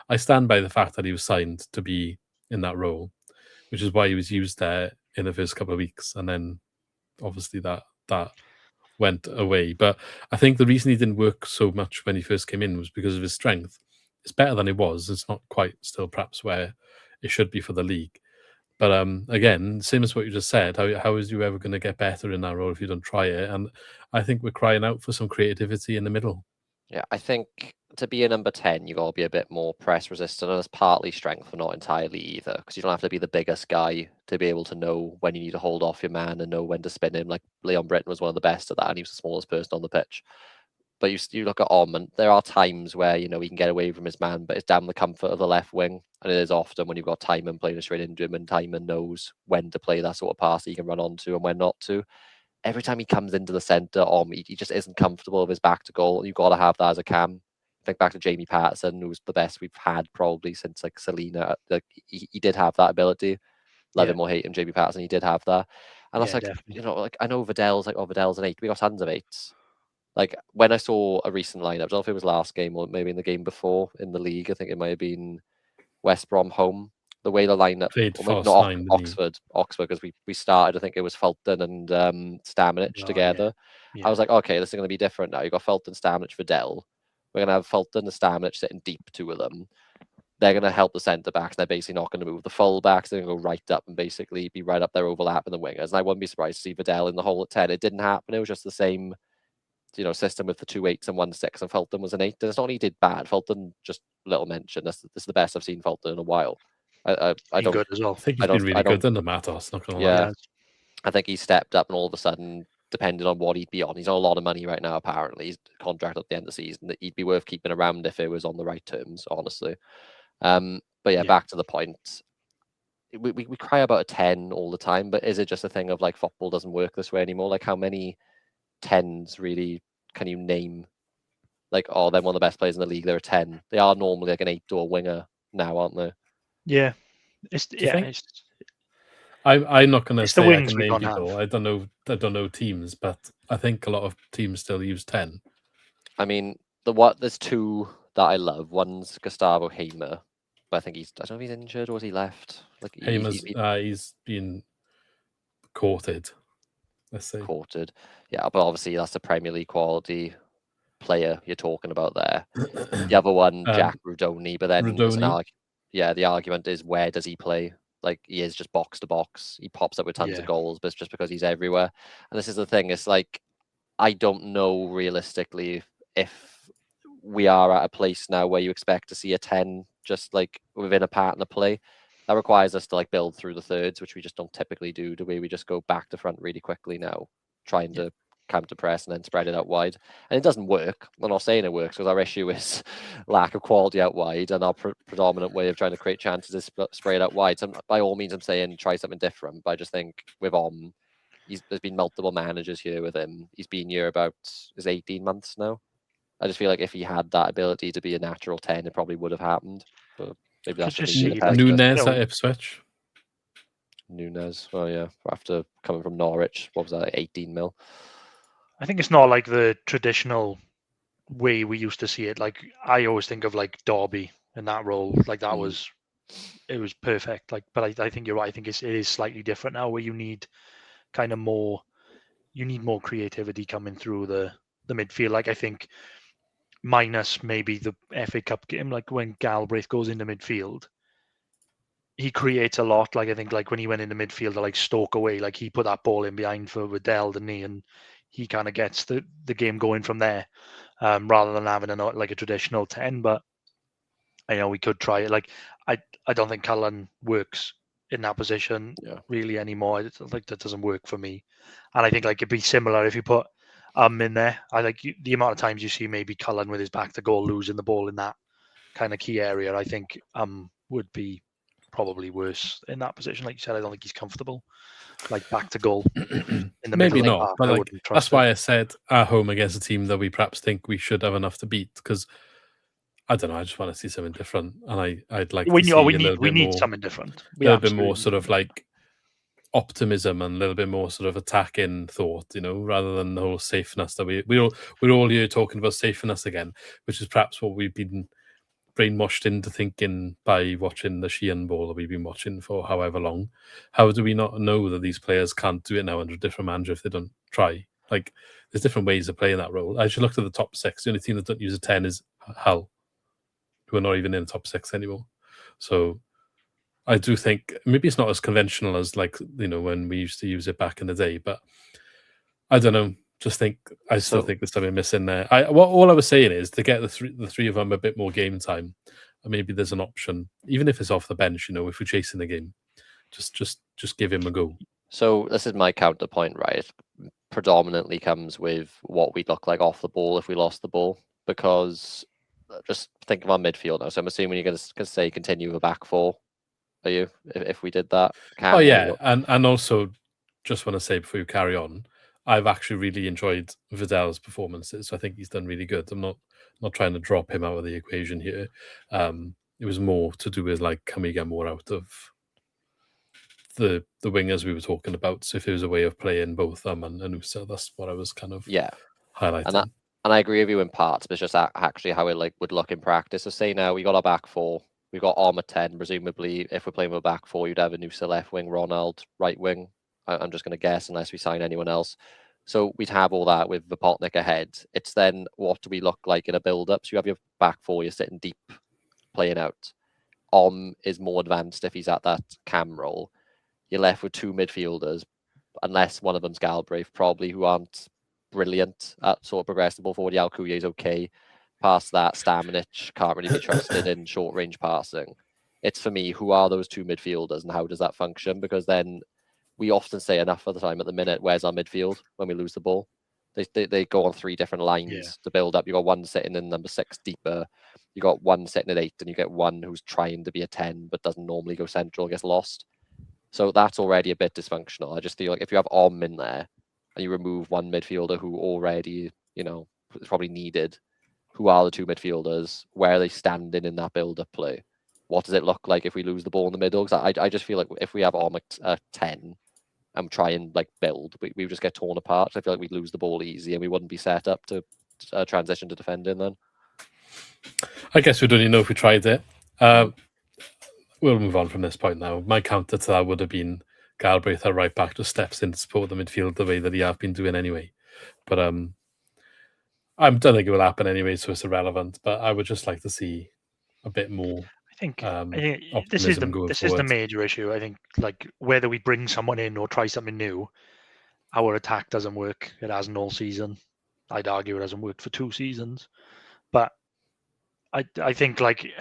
I stand by the fact that he was signed to be in that role, which is why he was used there in the first couple of weeks, and then obviously that went away. But I think the reason he didn't work so much when he first came in was because of his strength. It's better than it was. It's not quite still perhaps where it should be for the league. But again, same as what you just said, how is you ever going to get better in that role if you don't try it? And I think we're crying out for some creativity in the middle. Yeah, I think to be a number 10, you've got to be a bit more press resistant, and it's partly strength, but not entirely either, because you don't have to be the biggest guy to be able to know when you need to hold off your man and know when to spin him. Like Leon Britton was one of the best at that, and he was the smallest person on the pitch. But you look at Om, and there are times where, you know, he can get away from his man, but it's damn the comfort of the left wing. And it is often when you've got Timon playing straight into him, and Timon knows when to play that sort of pass he can run onto and when not to. Every time he comes into the centre, he just isn't comfortable with his back to goal. You've got to have that as a cam. Think back to Jamie Patterson, who was the best we've had probably since like Selena. Like, he did have that ability. Love him or hate him, Jamie Patterson, he did have that. And that's like, definitely. You know, like, I know Vidal's like, Vidal's an 8. We got tons of 8s. Like, when I saw a recent lineup, I don't know if it was last game or maybe in the game before in the league, I think it might have been West Brom home. The way the lineup played Oxford, because we started, I think it was Fulton and Stamenic together. Yeah. I was like, okay, this is going to be different now. You got Fulton, Stamenic, Vidal. We're going to have Fulton and Stamenic sitting deep, two of them. They're going to help the centre backs. They're basically not going to move the full backs. They're going to go right up and basically be right up there overlapping the wingers. And I wouldn't be surprised to see Vidal in the hole at 10. It didn't happen. It was just the same, you know, system with the 2 8s and 1 6, and Fulton was an 8. And it's not he did bad. Fulton, just little mention. This is the best I've seen Fulton in a while. I don't. Good as well. I think he's been really good under Matos. Not gonna lie. I think he stepped up, and all of a sudden, depending on what he'd be on, he's on a lot of money right now. Apparently, he's contract at the end of the season. He'd be worth keeping around if it was on the right terms, honestly. But yeah, back to the point. We cry about a 10 all the time, but is it just a thing of like football doesn't work this way anymore? Like, how many 10s really can you name? Like, oh, they're one of the best players in the league. They're a 10. They are normally like an 8 or winger now, aren't they? Yeah, I'm not going to say I can name people. Have. I don't know teams, but I think a lot of teams still use 10. I mean, there's 2 that I love. One's Gustavo Hamer, but I think I don't know if he's injured or has he left. Like Hamer's, he's been courted, let's say. courted. Yeah, but obviously that's a Premier League quality player you're talking about there. The other one, Jack Rudoni, but then the argument is, where does he play? Like, he is just box to box. He pops up with tons of goals, but it's just because he's everywhere. And this is the thing. It's like, I don't know realistically if we are at a place now where you expect to see a 10 just like within a partner play. That requires us to like build through the thirds, which we just don't typically do. The way we just go back to front really quickly now, trying to counter press and then spread it out wide. And it doesn't work. I'm not saying it works, because our issue is lack of quality out wide, and our predominant way of trying to create chances is spray it out wide. So by all means, I'm saying try something different. But I just think with there's been multiple managers here with him. He's been here about 18 months now. I just feel like if he had that ability to be a natural 10, it probably would have happened. But maybe that's just Nunes at Ipswich. Nunes, oh yeah, after coming from Norwich, what was that, 18 mil? I think it's not like the traditional way we used to see it. Like, I always think of like Derby in that role. Like, that was perfect. Like, but I think you're right. I think it is slightly different now, where you need kind of more creativity coming through the midfield. Like, I think minus maybe the FA Cup game, like when Galbraith goes into midfield, he creates a lot. Like, I think like when he went into midfield to like Stoke away, like he put that ball in behind for Waddell, didn't he? And he kind of gets the game going from there, rather than having a traditional 10. But I know we could try it. Like, I don't think Cullen works in that position really anymore. I think that doesn't work for me. And I think like it'd be similar if you put in there. I like the amount of times you see maybe Cullen with his back to goal losing the ball in that kind of key area. I think would be probably worse in that position. Like you said, I don't think he's comfortable like back to goal in the maybe middle. Not, but like, that's why I said at home against a team that we perhaps think we should have enough to beat, because I don't know, I just want to see something different, and I'd like to see we need something different. A little bit more sort of like optimism and a little bit more sort of attacking thought, rather than the whole safeness that we're all here talking about safeness again, which is perhaps what we've been brainwashed into thinking by watching the Sheehan ball that we've been watching for however long. How do we not know that these players can't do it now under a different manager if they don't try? Like, there's different ways of playing that role. I actually looked at the top 6. The only team that don't use a 10 is Hull, who are not even in the top 6 anymore. So I do think maybe it's not as conventional as when we used to use it back in the day, but I don't know. I still think there's something missing there. All I was saying is to get the three of them a bit more game time, and maybe there's an option, even if it's off the bench. If we're chasing the game, just give him a go. So this is my counterpoint, right? It predominantly comes with what we'd look like off the ball if we lost the ball, because just think of our midfield now. So I'm assuming you're going to say continue a back four. Are you? If we did that? And also just want to say before you carry on, I've actually really enjoyed Waddell's performances. I think he's done really good. I'm not trying to drop him out of the equation here. It was more to do with like, can we get more out of the wingers we were talking about? So if there was a way of playing both them and Anusa, that's what I was kind of highlighting. And I agree with you in parts, but it's just actually how it would look in practice. So say now we got our back four, we got Arm at 10. Presumably, if we're playing with a back four, you'd have Anusa left wing, Ronald right wing. I'm just going to guess unless we sign anyone else. So we'd have all that with Vipotnik ahead. It's then what do we look like in a build-up? So you have your back four, you're sitting deep, playing out. Is more advanced if he's at that cam role. You're left with 2 midfielders, unless one of them's Galbraith, probably, who aren't brilliant at sort of progressing ball forward. Alcuye is okay. Past that, Stamenic can't really be trusted in short-range passing. It's, for me, who are those 2 midfielders and how does that function? Because then we often say enough of the time at the minute, where's our midfield when we lose the ball? They go on 3 different lines to build up. You got one sitting in number 6 deeper. You got one sitting at 8, and you get one who's trying to be a 10 but doesn't normally go central, gets lost. So that's already a bit dysfunctional. I just feel like if you have in there and you remove one midfielder who already, is probably needed, who are the 2 midfielders? Where are they standing in that build-up play? What does it look like if we lose the ball in the middle? Because I just feel like if we have at 10 and try and build, we would just get torn apart. I feel like we'd lose the ball easy and we wouldn't be set up to transition to defending then. I guess we'd only know if we tried it. we'll move on from this point now. My counter to that would have been Galbraith, our right back, just steps in to support the midfield the way that he have been doing anyway. But I don't think it will happen anyway, so it's irrelevant. But I would just like to see a bit more I think optimism going this is the forward. major issue. I think like whether we bring someone in or try something new, our attack doesn't work. It hasn't all season. I'd argue it hasn't worked for 2 seasons. But I think like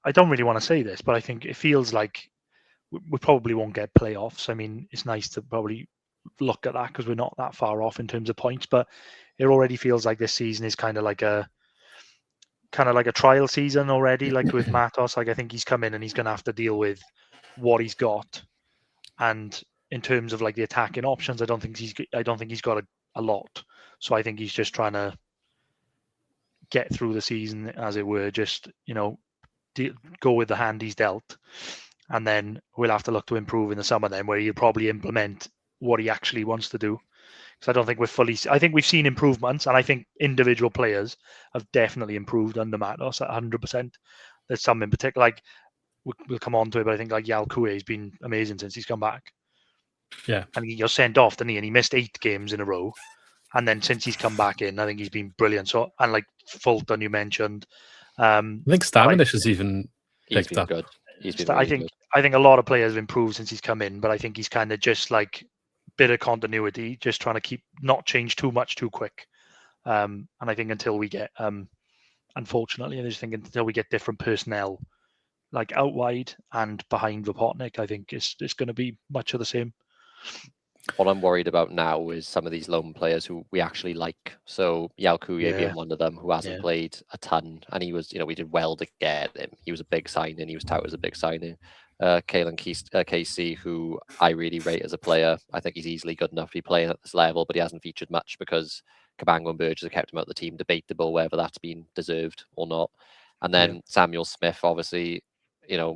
I don't really want to say this, but I think it feels like we probably won't get playoffs. I mean, it's nice to probably look at that because we're not that far off in terms of points, but it already feels like this season is kind of like a trial season already. Like with Matos, like I think he's come in and he's going to have to deal with what he's got, and in terms of like the attacking options, I don't think he's got a lot. So I think he's just trying to get through the season, as it were, just go with the hand he's dealt, and then we'll have to look to improve in the summer then, where he'll probably implement what he actually wants to do. Because I don't think we're fully. I think we've seen improvements, and I think individual players have definitely improved under Matos at 100%. There's some in particular, like we'll come on to it, but I think like Yalkoué has been amazing since he's come back. Yeah, and he got sent off, didn't he? And he missed 8 games in a row. And then since he's come back in, I think he's been brilliant. So, and like Fulton, you mentioned. I think Staminish has even He's picked been up. good. He's been really good. I think a lot of players have improved since he's come in, but I think he's kind of just like bit of continuity, just trying to not change too much too quick. And I think until we get, unfortunately, I just think until we get different personnel, like out wide and behind Vopotnik, I think it's going to be much of the same. What I'm worried about now is some of these loan players who we actually like. So Yalkoué being one of them, who hasn't played a ton, and he was, we did well to get him. He was a big signing. He was touted as a big signing. Kalen Casey, who I really rate as a player. I think he's easily good enough to be playing at this level, but he hasn't featured much because Cabango and Burgess have kept him out of the team. Debatable whether that's been deserved or not. And then Samuel Smith, obviously,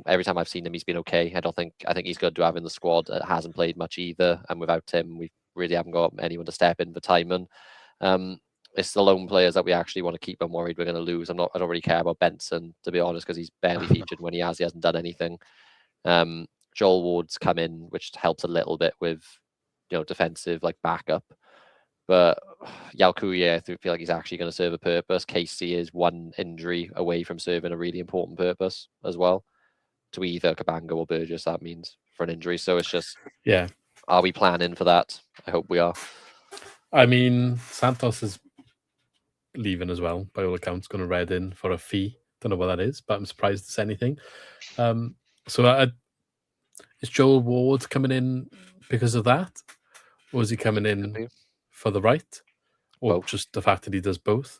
every time I've seen him, he's been okay. I think he's good to have in the squad. It hasn't played much either, and without him, we really haven't got anyone to step in for Timon. It's the lone players that we actually want to keep. I'm worried we're going to lose. I don't really care about Benson, to be honest, because he's barely featured. When he hasn't done anything. Joel Ward's come in, which helps a little bit with defensive like backup. But Yalkoué, I feel like he's actually going to serve a purpose. Casey is one injury away from serving a really important purpose as well, to either Cabango or Burgess, that means, for an injury. So it's just, are we planning for that? I hope we are. I mean, Santos is leaving as well, by all accounts, going to Reading for a fee. Don't know what that is, but I'm surprised it's anything. So is Joel Ward coming in because of that? Or is he coming in for the right? Or both. Just the fact that he does both?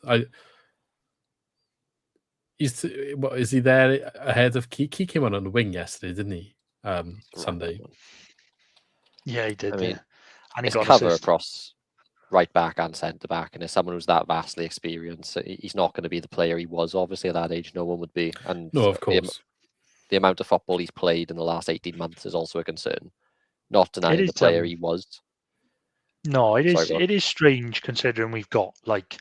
Is he there ahead of Key? Key came on the wing yesterday, didn't he? Sunday. Yeah, he did. I mean, and he got cover across right back and centre back, and as someone who's that vastly experienced, he's not going to be the player he was. Obviously, at that age, no one would be. And no, of course, the amount of football he's played in the last 18 months is also a concern. Not denying the player he was. No, it is. It is strange considering we've got like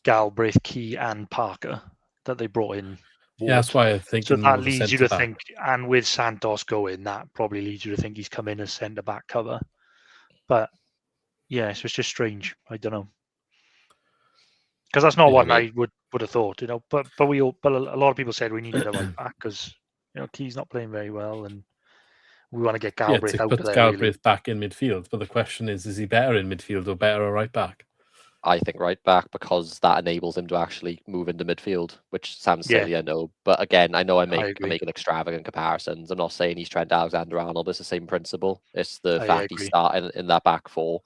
Galbraith, Key, and Parker that they brought in. Yeah, that's why I think. So that leads you to think, and with Santos going, that probably leads you to think he's come in as centre back cover. But yeah, so it's just strange. I don't know, because that's not what I would have thought, But a lot of people said we needed a right back because Key's not playing very well, and we want to get Galbraith out of there. Galbraith back in midfield, but the question is he better in midfield or better a right back? I think right back, because that enables him to actually move into midfield, which sounds silly, I know. But again, I know I'm making extravagant comparisons. I'm not saying he's Trent Alexander-Arnold, but it's the same principle. It's the fact he's starting in that back four,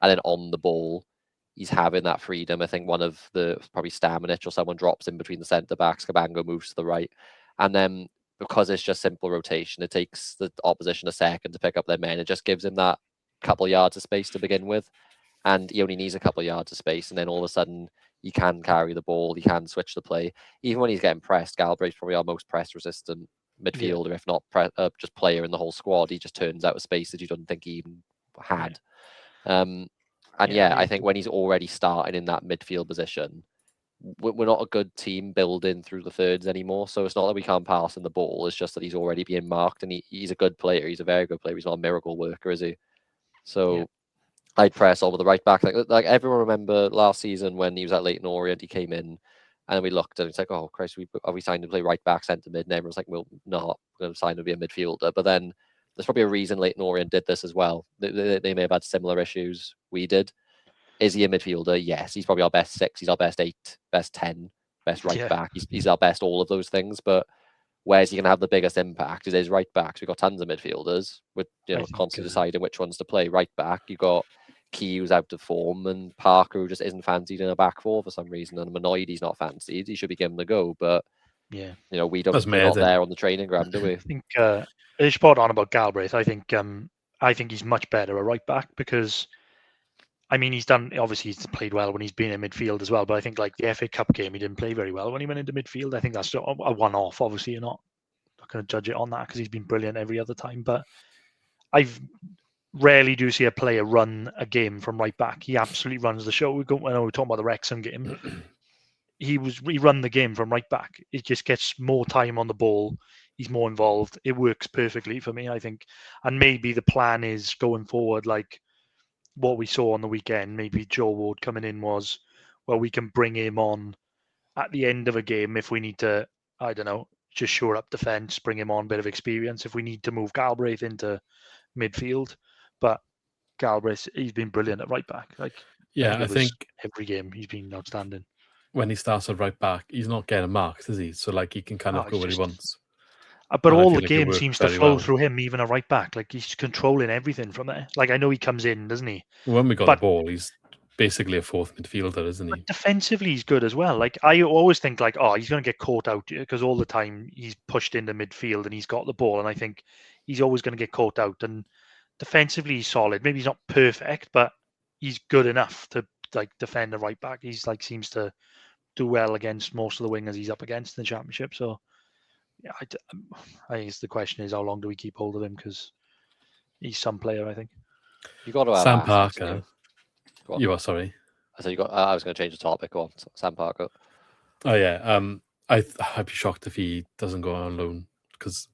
and then on the ball, he's having that freedom. I think one of probably Staminic or someone drops in between the centre backs, Cabango moves to the right, and then because it's just simple rotation, it takes the opposition a second to pick up their men. It just gives him that couple yards of space to begin with. And he only needs a couple of yards of space, and then all of a sudden he can carry the ball, he can switch the play. Even when he's getting pressed, Galbraith's probably our most press-resistant midfielder, if not just player in the whole squad. He just turns out of space that you don't think he even had. I think when he's already starting in that midfield position, we're not a good team building through the thirds anymore. So it's not that we can't pass in the ball. It's just that he's already being marked, and he's a good player. He's a very good player. He's not a miracle worker, is he? So I'd press over the right back. Like everyone remember last season when he was at Leyton Orient, he came in and we looked and it's like, oh Christ, are we signed to play right back, centre mid? And everyone's like, well, no, we're going to sign to be a midfielder. But then there's probably a reason Leyton Orient did this as well. They may have had similar issues we did. Is he a midfielder? Yes, he's probably our best 6. He's our best 8, best 10, best right back. He's our best all of those things. But where's he going to have the biggest impact? Is his right backs. We've got tons of midfielders with constantly deciding which ones to play. Right back, you got Key who's out of form, and Parker who just isn't fancied in a back four for some reason. And I'm annoyed he's not fancied. He should be given a go, but we don't. We're not there on the training ground, do we? I think it's spot on about Galbraith. I think he's much better a right back because, I mean, he's played well when he's been in midfield as well. But I think like the FA Cup game, he didn't play very well when he went into midfield. I think that's a one-off. Obviously, you're not going to judge it on that because he's been brilliant every other time. But I've rarely do see a player run a game from right back. He absolutely runs the show. We're talking about the Wrexham game. He run the game from right back. It just gets more time on the ball. He's more involved. It works perfectly for me, I think. And maybe the plan is going forward, like what we saw on the weekend. Maybe Joe Ward coming in was, well, we can bring him on at the end of a game if we need to. I don't know, just shore up defence, bring him on, a bit of experience. If we need to move Galbraith into midfield. But Galbraith, he's been brilliant at right back. I think every game he's been outstanding. When he starts at right back, he's not getting marked, is he? So like he can kind of go where he wants. But all the game seems to flow through him, even a right back. Like he's controlling everything from there. Like I know he comes in, doesn't he? When we got the ball, he's basically a fourth midfielder, isn't he? But defensively, he's good as well. Like I always think, like, oh, he's going to get caught out because all the time he's pushed into midfield and he's got the ball, and I think he's always going to get caught out. And defensively, he's solid. Maybe he's not perfect, but he's good enough to like defend the right back. He's like seems to do well against most of the wingers he's up against in the championship. So, yeah, I think the question is how long do we keep hold of him because he's some player. I think you got to have Sam Parker. You are sorry. I said you got. I was going to change the topic. Go on, Sam Parker. Oh yeah. I'd be shocked if he doesn't go on loan because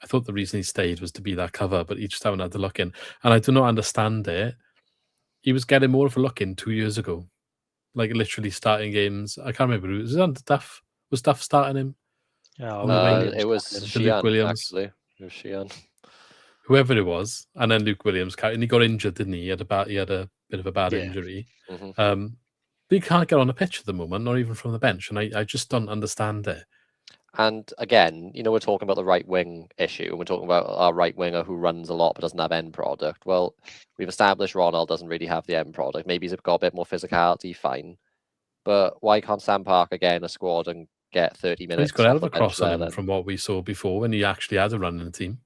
I thought the reason he stayed was to be that cover, but he just haven't had the look in. And I do not understand it. He was getting more of a look in 2 years ago. Like literally starting games. I can't remember who was it. Duff? Was Duff starting him? Yeah, it was Sheehan, Williams. actually. It was Sheehan. Whoever it was, and then Luke Williams, and he got injured, didn't he? He had a bit of a bad injury. Mm-hmm. But he can't get on a pitch at the moment, not even from the bench, and I just don't understand it. And again, we're talking about the right wing issue, and we're talking about our right winger who runs a lot but doesn't have end product. Well, we've established Ronald doesn't really have the end product. Maybe he's got a bit more physicality, fine. But why can't Sam Parker get in a squad and get 30 minutes? He's got a hell of a cross on him from what we saw before when he actually had a run in the team.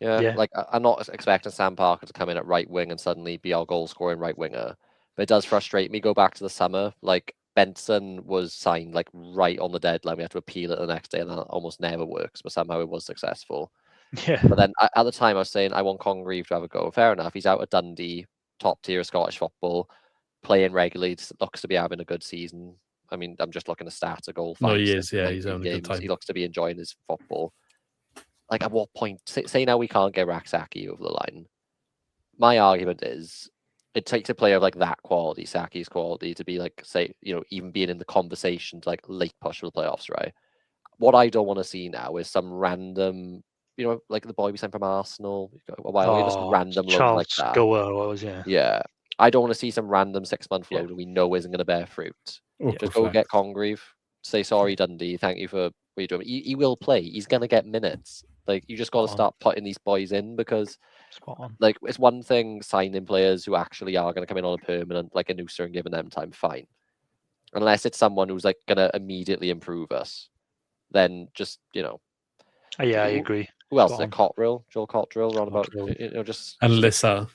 Yeah, like I'm not expecting Sam Parker to come in at right wing and suddenly be our goal scoring right winger. But it does frustrate me. Go back to the summer, like Benson was signed like right on the deadline. We had to appeal it the next day, and that almost never works. But somehow it was successful. Yeah. But then at the time, I was saying I want Congreve to have a go. Fair enough. He's out at Dundee, top tier of Scottish football, playing regularly. Looks to be having a good season. I mean, I'm just looking at stats. A goal. No, he is. Yeah, he's having a good time. He looks to be enjoying his football. Like at what point? Say now we can't get Saki over the line. My argument is it takes a player of like that quality, Saki's quality, to be like, say, even being in the conversation to like late push for the playoffs, right? What I don't want to see now is some random, like the boy we sent from Arsenal a while ago, just random loan like that. Charles Yeah. I don't want to see some random 6-month loan that we know isn't going to bear fruit. Just go get Congreve, say sorry, Dundee, thank you for what you're doing. He will play. He's going to get minutes. Like, you just got to start putting these boys in because, like, it's one thing signing players who actually are going to come in on a permanent, like a Noosa, and giving them time, fine. Unless it's someone who's, like, going to immediately improve us, then just, Yeah, I agree. Who else? Cotterill, Joel Cotterill, roundabout, just... And Lissa,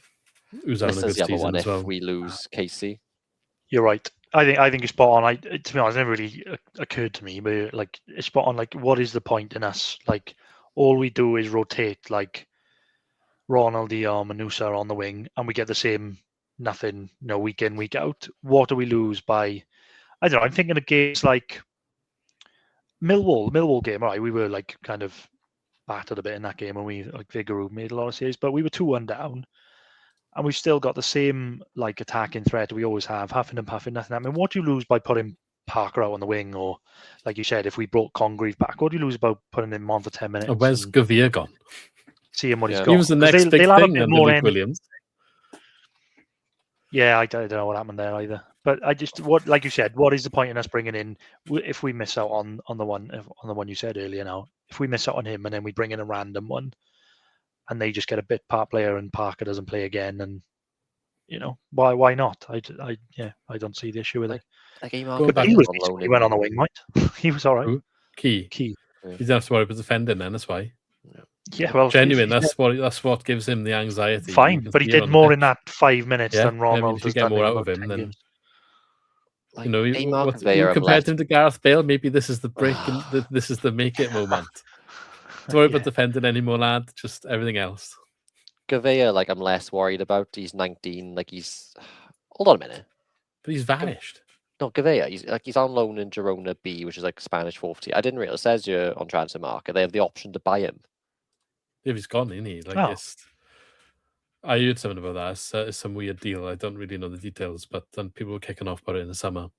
who's having a good season one as well. If we lose Casey. You're right. I think it's spot on. To be honest, it never really occurred to me, but like it's spot on. Like, what is the point in us? Like, all we do is rotate like Ronald, Manusa on the wing, and we get the same nothing, week in, week out. What do we lose by I don't know. I'm thinking of games like Millwall game. Right, we were like kind of battered a bit in that game, and we like Vigouroux made a lot of saves, but we were 2-1 down, and we've still got the same like attacking threat we always have, huffing and puffing, nothing. I mean, what do you lose by putting Parker out on the wing, or like you said, if we brought Congreve back, what do you lose about putting him on for 10 minutes? Where's Gavir gone? Seeing what he's Yeah. got. He was the 'Cause next big they'll have a thing bit under more Luke energy. Williams. Yeah, I don't know what happened there either. But I just like you said, what is the point in us bringing in if we miss out on the one you said earlier? Now, if we miss out on him and then we bring in a random one, and they just get a bit part player and Parker doesn't play again, and why not? I don't see the issue with it. Like he He was decent when he went on the wing, right? He was all right. Who? Key. Yeah. He doesn't have to worry about defending then. That's why. Yeah, well, Genuine. That's what gives him the anxiety. Fine, but he did more in that 5 minutes than Ronald if you get more out of him, then like, you compared him to Gareth Bale. Maybe this is the break. This is the make it moment. Don't worry about defending anymore, lad. Just everything else. Gavir, like I'm less worried about. He's 19. Like he's. Hold on a minute. But he's vanished. No, Gavir. He's on loan in Girona B, which is like Spanish 4th tier. I didn't realize. It says you're on transfer market. They have the option to buy him. If he's gone, isn't he? Like I heard something about that. It's some weird deal. I don't really know the details, but then people were kicking off about it in the summer.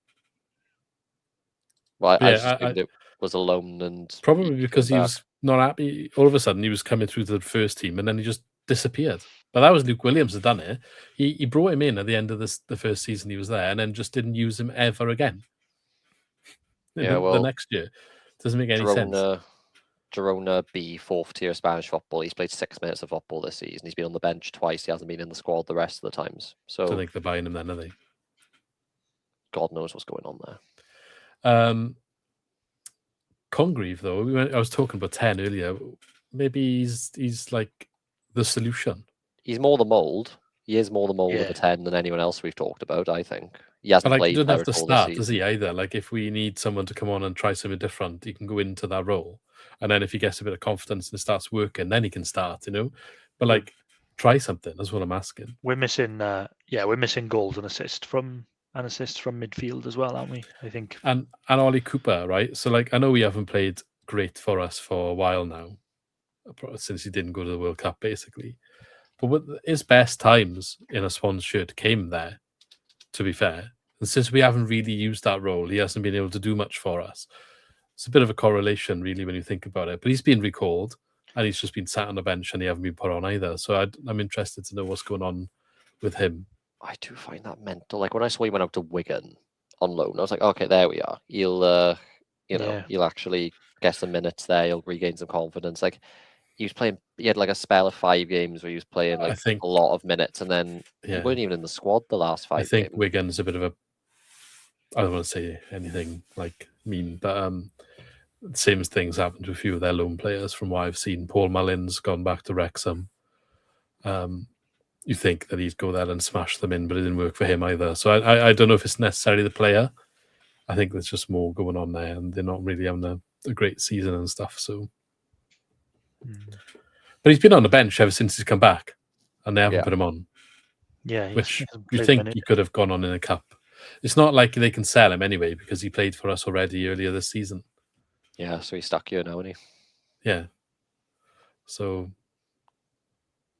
Well, I just assumed it was a loan, and probably because he was not happy. All of a sudden, he was coming through to the first team, and then he just disappeared. But that was Luke Williams had done it. He brought him in at the end of the first season he was there, and then just didn't use him ever again. The next year doesn't make any sense. Girona B, 4th tier Spanish football. He's played 6 minutes of football this season. He's been on the bench twice. He hasn't been in the squad the rest of the times. So I think they're buying him then, are they? God knows what's going on there. Congreve, though, I was talking about 10 earlier. Maybe he's like the solution. He's more the mould. He is more the mould of a 10 than anyone else we've talked about, I think. He hasn't played. He doesn't have to start, does he, either? Like, if we need someone to come on and try something different, he can go into that role. And then if he gets a bit of confidence and starts working, then he can start, But, like, try something. That's what I'm asking. We're missing goals and assists from midfield as well, aren't we? I think. And Ollie Cooper, right? So, like, I know he haven't played great for us for a while now, since he didn't go to the World Cup, basically. But his best times in a Swans shirt came there, to be fair. And since we haven't really used that role, he hasn't been able to do much for us. It's a bit of a correlation, really, when you think about it. But he's been recalled, and he's just been sat on the bench, and he hasn't been put on either. So I'm interested to know what's going on with him. I do find that mental. Like when I saw he went out to Wigan on loan, I was like, okay, there we are. He'll, he'll actually get some minutes there. He'll regain some confidence. Like he was playing. He had like a spell of 5 games where he was playing like a lot of minutes, and then he weren't even in the squad the last 5 games. I think Wigan's a bit of a. I don't want to say anything like mean, but same things happened to a few of their loan players from what I've seen. Paul Mullin's gone back to Wrexham. You think that he'd go there and smash them in, but it didn't work for him either. So I don't know if it's necessarily the player. I think there's just more going on there, and they're not really having a great season and stuff. So, but he's been on the bench ever since he's come back, and they haven't put him on. Yeah, which you think he could have gone on in a cup. It's not like they can sell him anyway because he played for us already earlier this season. Yeah, so he's stuck here now, isn't he? Yeah. So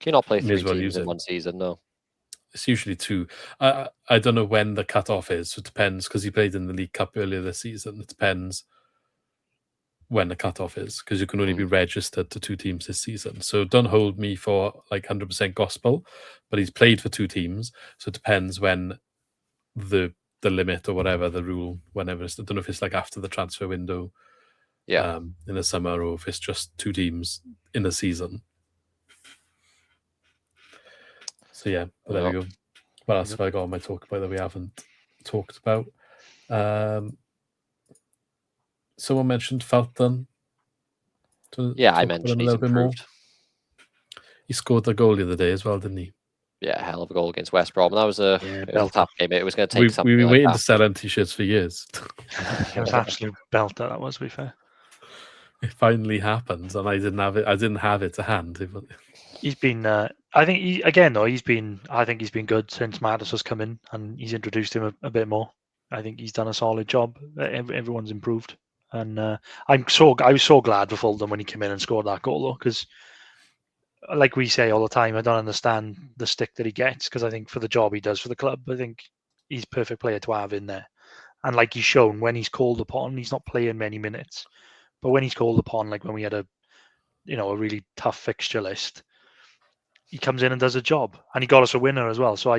can you not play 3 teams in one season? No. It's usually 2. I don't know when the cut-off is. So it depends because he played in the League Cup earlier this season. It depends when the cut-off is because you can only be registered to 2 teams this season. So don't hold me for like 100% gospel, but he's played for 2 teams. So it depends when the limit or whatever, the rule, whenever it's, I don't know if it's like after the transfer window in the summer or if it's just 2 teams in the season. So yeah, there we go. What else have I got on my talk about that we haven't talked about? Someone mentioned Felton. I mentioned he's improved. He scored a goal the other day as well, didn't he? Yeah, hell of a goal against West Brom. That was a tap game. It was going to take something. We've been waiting to sell empty shirts for years. It was absolute belter. That was, to be fair. It finally happened, and I didn't have it. I didn't have it to hand. He's been. I think he's been good since Matos has come in, and he's introduced him a bit more. I think he's done a solid job. Everyone's improved, and I was so glad for Fulham when he came in and scored that goal, though, because, like we say all the time, I don't understand the stick that he gets, because I think for the job he does for the club, I think he's a perfect player to have in there. And like he's shown, when he's called upon, he's not playing many minutes, but when he's called upon, like when we had a really tough fixture list, he comes in and does a job, and he got us a winner as well. So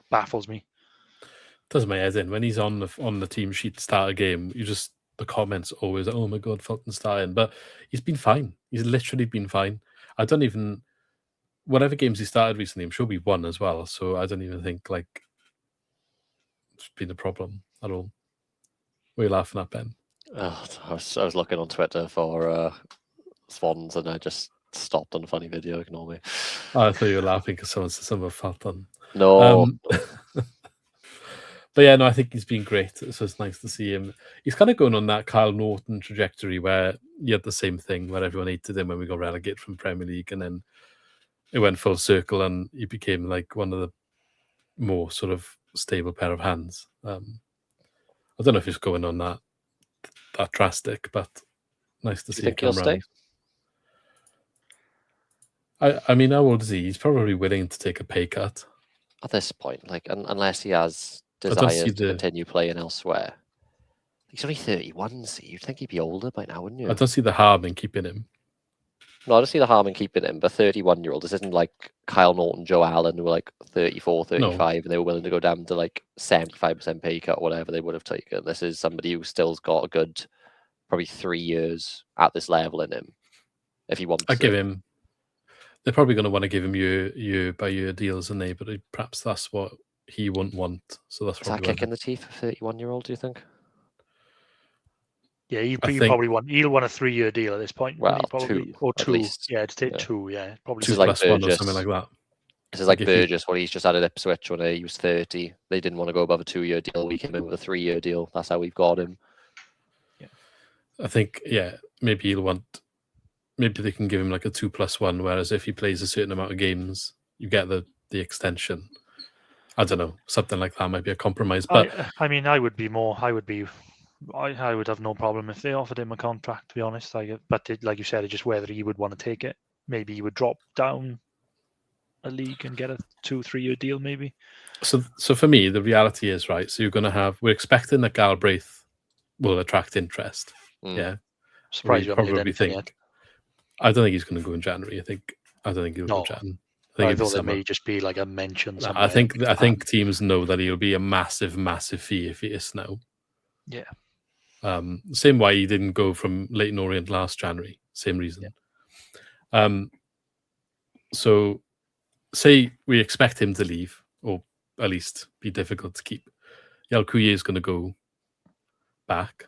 baffles me. Does my head in when he's on the team sheet to start a game. The comments always, oh my god, Fulton's starting, but he's been fine. He's literally been fine. I don't even whatever games he started recently, I'm sure we won as well. So I don't even think like it's been a problem at all. What are you laughing at, Ben? Oh, I was looking on Twitter for Swans, and I just stopped on a funny video. Ignore me. Oh, I thought you were laughing because someone said something Fulton. No. But yeah, no, I think he's been great. So it's nice to see him. He's kind of going on that Kyle Norton trajectory where he had the same thing where everyone hated him when we got relegated from Premier League, and then it went full circle and he became like one of the more sort of stable pair of hands. I don't know if he's going on that drastic, but nice to see him come around. I mean, how old is he? He's probably willing to take a pay cut. At this point, like unless he has desire to continue playing elsewhere. He's only 31, so you'd think he'd be older by now, wouldn't you? I don't see the harm in keeping him. No, I don't see the harm in keeping him, but 31-year-old, this isn't like Kyle Norton, Joe Allen, who were like 34, 35, and they were willing to go down to like 75% pay cut or whatever they would have taken. This is somebody who still's got a good, probably 3 years at this level in him, if he wants to. Give him. They're probably going to want to give him year by year deals, and but perhaps that's what he wouldn't want. So that's probably that kick in the teeth for 31-year-old. Do you think? Yeah, he'll want a 3-year deal at this point. Well, probably, two. Yeah, to take 2. Yeah, probably 2 plus 1 or something like that. This is like Burgess when he's just had at Ipswich when he was 30. They didn't want to go above a 2-year deal. We came in with a 3-year deal. That's how we've got him. Yeah, I think maybe he'll want. Maybe they can give him like a 2 plus 1, whereas if he plays a certain amount of games, you get the extension. I don't know, something like that might be a compromise. But I mean, I would have no problem if they offered him a contract, to be honest. But like you said, it's just whether he would want to take it. Maybe he would drop down a league and get a 2-3 year deal, maybe. So for me, the reality is, right, so we're expecting that Galbraith will attract interest. Yeah. Surprised you haven't heard anything yet. I don't think he's going to go in January. I don't think he'll go in January. I thought there may just be like a mention. I think teams know that he'll be a massive, massive fee if he is now. Yeah. Same way he didn't go from Leyton Orient last January. Same reason. Yeah. So, say we expect him to leave, or at least be difficult to keep. Yalkuye is going to go back.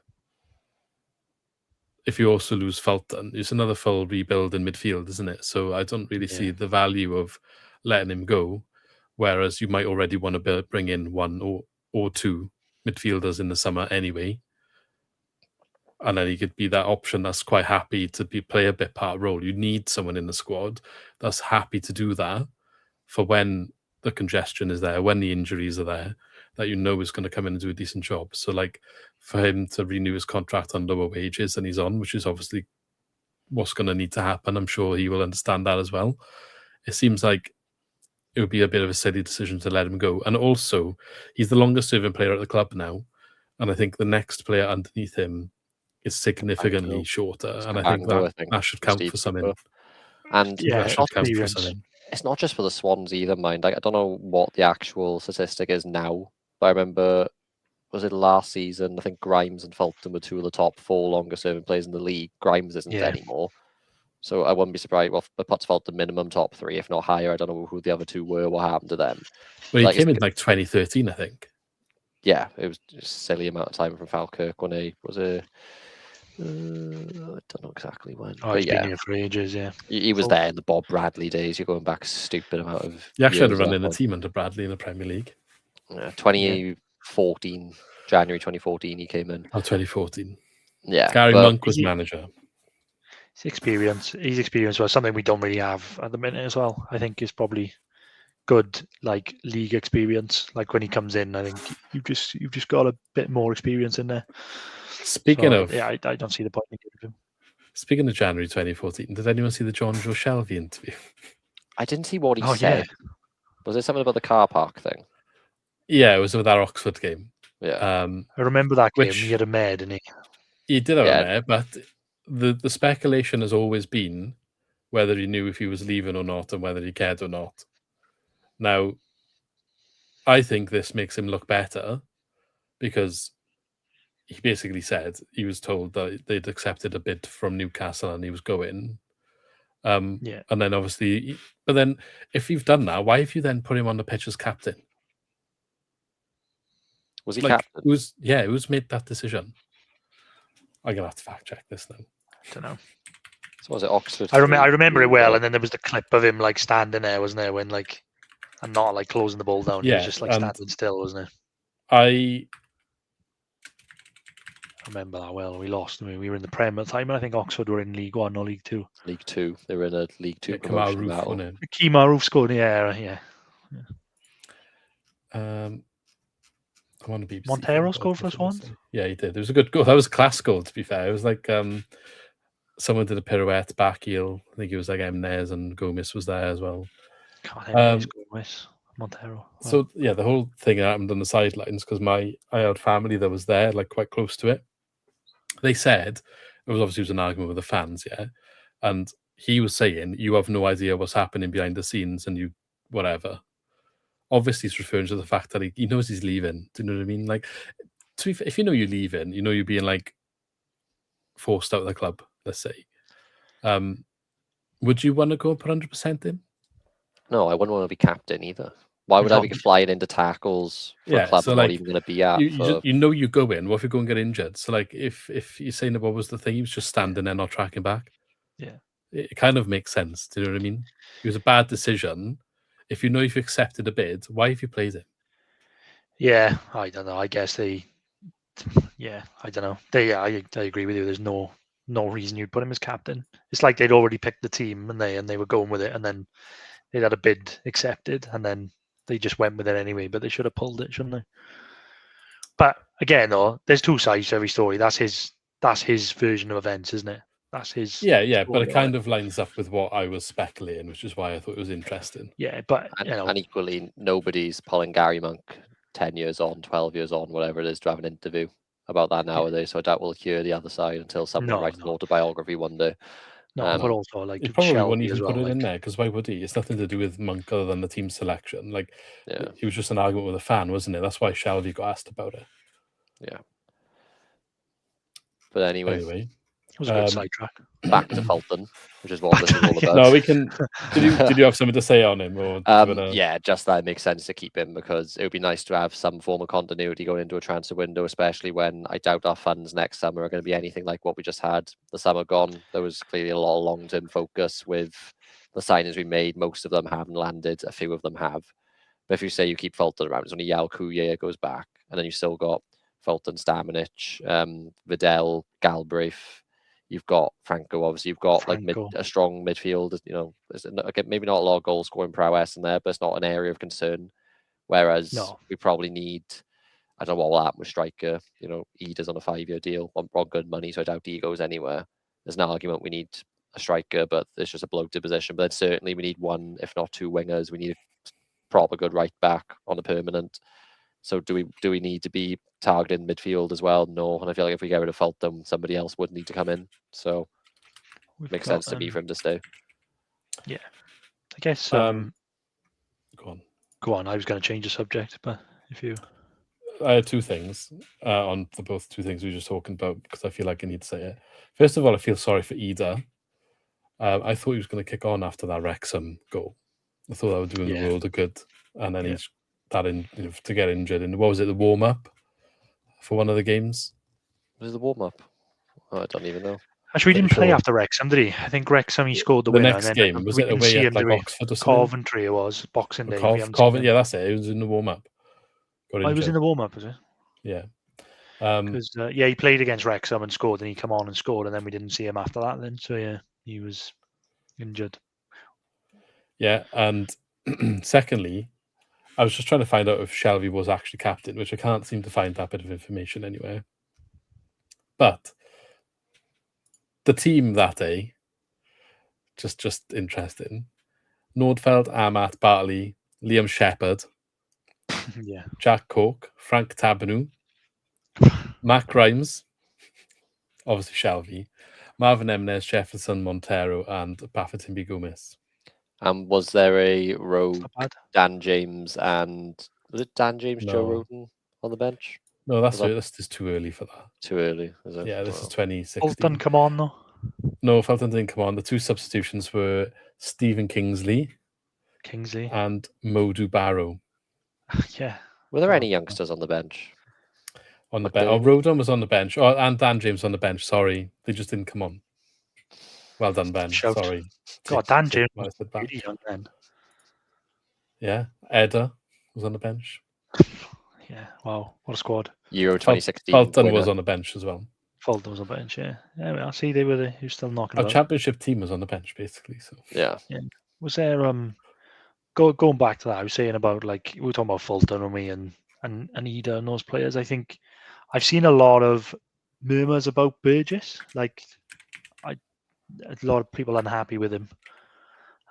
If you also lose Fulton, it's another full rebuild in midfield, isn't it? So I don't really see the value of letting him go, whereas you might already want to bring in 1 or 2 midfielders in the summer anyway. And then he could be that option that's quite happy to play a bit part role. You need someone in the squad that's happy to do that for when the congestion is there, when the injuries are there, that you know is going to come in and do a decent job. So like for him to renew his contract on lower wages than he's on, which is obviously what's going to need to happen. I'm sure he will understand that as well. It seems like it would be a bit of a silly decision to let him go. And also, he's the longest serving player at the club now. And I think the next player underneath him is significantly shorter. And I think that should count for something. And it's not just for the Swans either, mind. I don't know what the actual statistic is now, but I remember, was it last season? I think Grimes and Fulton were 2 of the top 4 longest serving players in the league. Grimes isn't anymore. So I wouldn't be surprised. Well, it puts Fulton minimum top 3, if not higher. I don't know who the other 2 were, what happened to them. Well, he came in like 2013, I think. Yeah, it was just a silly amount of time from Falkirk when he was a... I don't know exactly when. He's been here for ages, yeah. He was there in the Bob Bradley days. You're going back a stupid amount of... You actually had to run in a team under Bradley in the Premier League. 2014, January 2014 he came in. Oh, 2014. Yeah. Gary Monk was manager. His experience was something we don't really have at the minute as well. I think is probably good like league experience. Like when he comes in, I think you've just got a bit more experience in there. Speaking of I don't see the point in giving him. Speaking of January 2014, did anyone see the John Joe Shelby interview? I didn't see what he Oh, said. yeah. Was it something about the car park thing? Yeah, it was with our Oxford game. Yeah. I remember that game. Which- He had a mare, didn't he? He did have Yeah. a mare, but the speculation has always been whether he knew if he was leaving or not and whether he cared or not. Now, I think this makes him look better because he basically said he was told that they'd accepted a bid from Newcastle and he was going. Yeah. And then obviously, but then if you've done that, why have you then put him on the pitch as captain? Was he Like, captain? who's made that decision? I'm gonna have to fact check this now. I don't know. So was it Oxford? I remember it well, and then there was the clip of him like standing there, wasn't there? When like, and not like closing the ball down. He was just like standing still, wasn't it? I remember that well. We lost. I mean, we were in the Prem at the time, and I think Oxford were in League One or League Two. League Two. They were in a League Two Kamal promotion Roof battle. won it. Kemar Roof scored. Yeah. I want to be Montero scored for Swans. Yeah, he did. It was a good goal. That was a class goal, to be fair. It was like someone did a pirouette, back heel. I think it was like Emnes and Gomez was there as well. Gomez, Montero. Wow. So yeah, the whole thing happened on the sidelines because I had family that was there, like quite close to it. They said it was an argument with the fans, yeah, and he was saying you have no idea what's happening behind the scenes and you whatever. Obviously, he's referring to the fact that he knows he's leaving. Do you know what I mean? Like, if you know you're leaving, you know you're being like forced out of the club. Let's say, would you want to go and put 100% in? No, I wouldn't want to be captain either. Why would I be flying into tackles for a club I'm not even going to be at? You know you go in. What if you go and get injured? So like, if you're saying what was the thing, he was just standing there, not tracking back. Yeah, it kind of makes sense. Do you know what I mean? It was a bad decision. If you know you've accepted a bid, why have you played it? Yeah, I don't know. I guess I don't know. I agree with you. There's no reason you'd put him as captain. It's like they'd already picked the team and they were going with it, and then they'd had a bid accepted, and then they just went with it anyway. But they should have pulled it, shouldn't they? But again, though, there's two sides to every story. That's his version of events, isn't it? That's his. Yeah. But it kind of lines up with what I was speculating, which is why I thought it was interesting. Yeah, but and equally, nobody's pulling Gary Monk 10 years on, 12 years on, whatever it is, to have an interview about that nowadays. So I doubt we'll hear the other side until someone writes an autobiography one day. No, but also like he probably wouldn't even put it like... in there because why would he? It's nothing to do with Monk other than the team selection. Like, yeah, it was just an argument with a fan, wasn't it? That's why Shelby got asked about it. Yeah. But anyway, it was a good sidetrack. Back to Fulton, which is what this is all about. No, we can. Did you have something to say on him? Or yeah, just that it makes sense to keep him because it would be nice to have some form of continuity going into a transfer window, especially when I doubt our funds next summer are going to be anything like what we just had the summer gone. There was clearly a lot of long-term focus with the signings we made. Most of them haven't landed. A few of them have. But if you say you keep Fulton around, it's only Yao Kuye goes back, and then you still got Fulton, Stamenic, Vidal, Galbraith. You've got Franco, obviously. You've got like a strong midfield. You know, maybe not a lot of goal scoring prowess in there, but it's not an area of concern. Whereas we probably need, I don't know what will happen with striker. You know, Ida's on a 5-year deal on good money, so I doubt he goes anywhere. There's an argument we need a striker, but it's just a bloated position. But then certainly we need one, if not two wingers. We need a proper good right back on a permanent. So do we need to be targeting midfield as well? No. And I feel like if we get rid of Fulton, somebody else would need to come in. So it makes sense to me for him to stay. Yeah. I guess go on. I was going to change the subject, but if you... I had two things on for both two things we were just talking about because I feel like I need to say it. First of all, I feel sorry for Ida. I thought he was going to kick on after that Wrexham goal. I thought that would do him the world of good. And then he's to get injured. And what was it, the warm-up for one of the games? Was it the warm-up? Oh, I don't even know. Actually, we didn't play after Wrexham, did he? I think Wrexham, he scored the winner. Next game, was it away at like Oxford or something? Coventry, it was. Boxing Day. Coventry, yeah, that's it. It was in the warm-up. He was in the warm-up, was it? Yeah. Because, he played against Wrexham and scored, and he come on and scored, and then we didn't see him after that then. So, yeah, he was injured. Yeah, and Secondly, I was just trying to find out if Shelvey was actually captain, which I can't seem to find that bit of information anywhere. But the team that day, just interesting. Nordfeld, Amat, Bartley, Liam Shepherd, Yeah. Jack Cork, Frank Tabanu, Mac Grimes, obviously Shelvey, Marvin Emnes, Jefferson Montero, and Bafatimbi Gomez. Was there a rogue Not bad. Dan James and was it Dan James, Joe No. Roden on the bench? No, Was that- that's just too early for that. Too early, is it? Yeah, this is Well, 2016. Fulton, come on though. No, Felton didn't come on. The two substitutions were Stephen Kingsley Kingsley. and Modu Barrow Yeah. Were there God. any youngsters on the bench? on the But bench. Oh, they- Rodon was on the bench. Oh, and Dan James on the bench. Sorry, they just didn't come on. Well done, Ben. Shout. Sorry. God, Take Dan James what I was said back. really young then. Yeah, Edda was on the bench. Yeah. Wow. What a squad. Euro 2016 Felton winner. was on the bench as well. Fulton was a bench. Yeah. Yeah. I see they were who's still knocking Our about. championship team was on the bench basically. So Yeah. Was there going back to that? I was saying about like we were talking about Fulton and me and Ida and those players. I think I've seen a lot of murmurs about Burgess. Like a lot of people unhappy with him.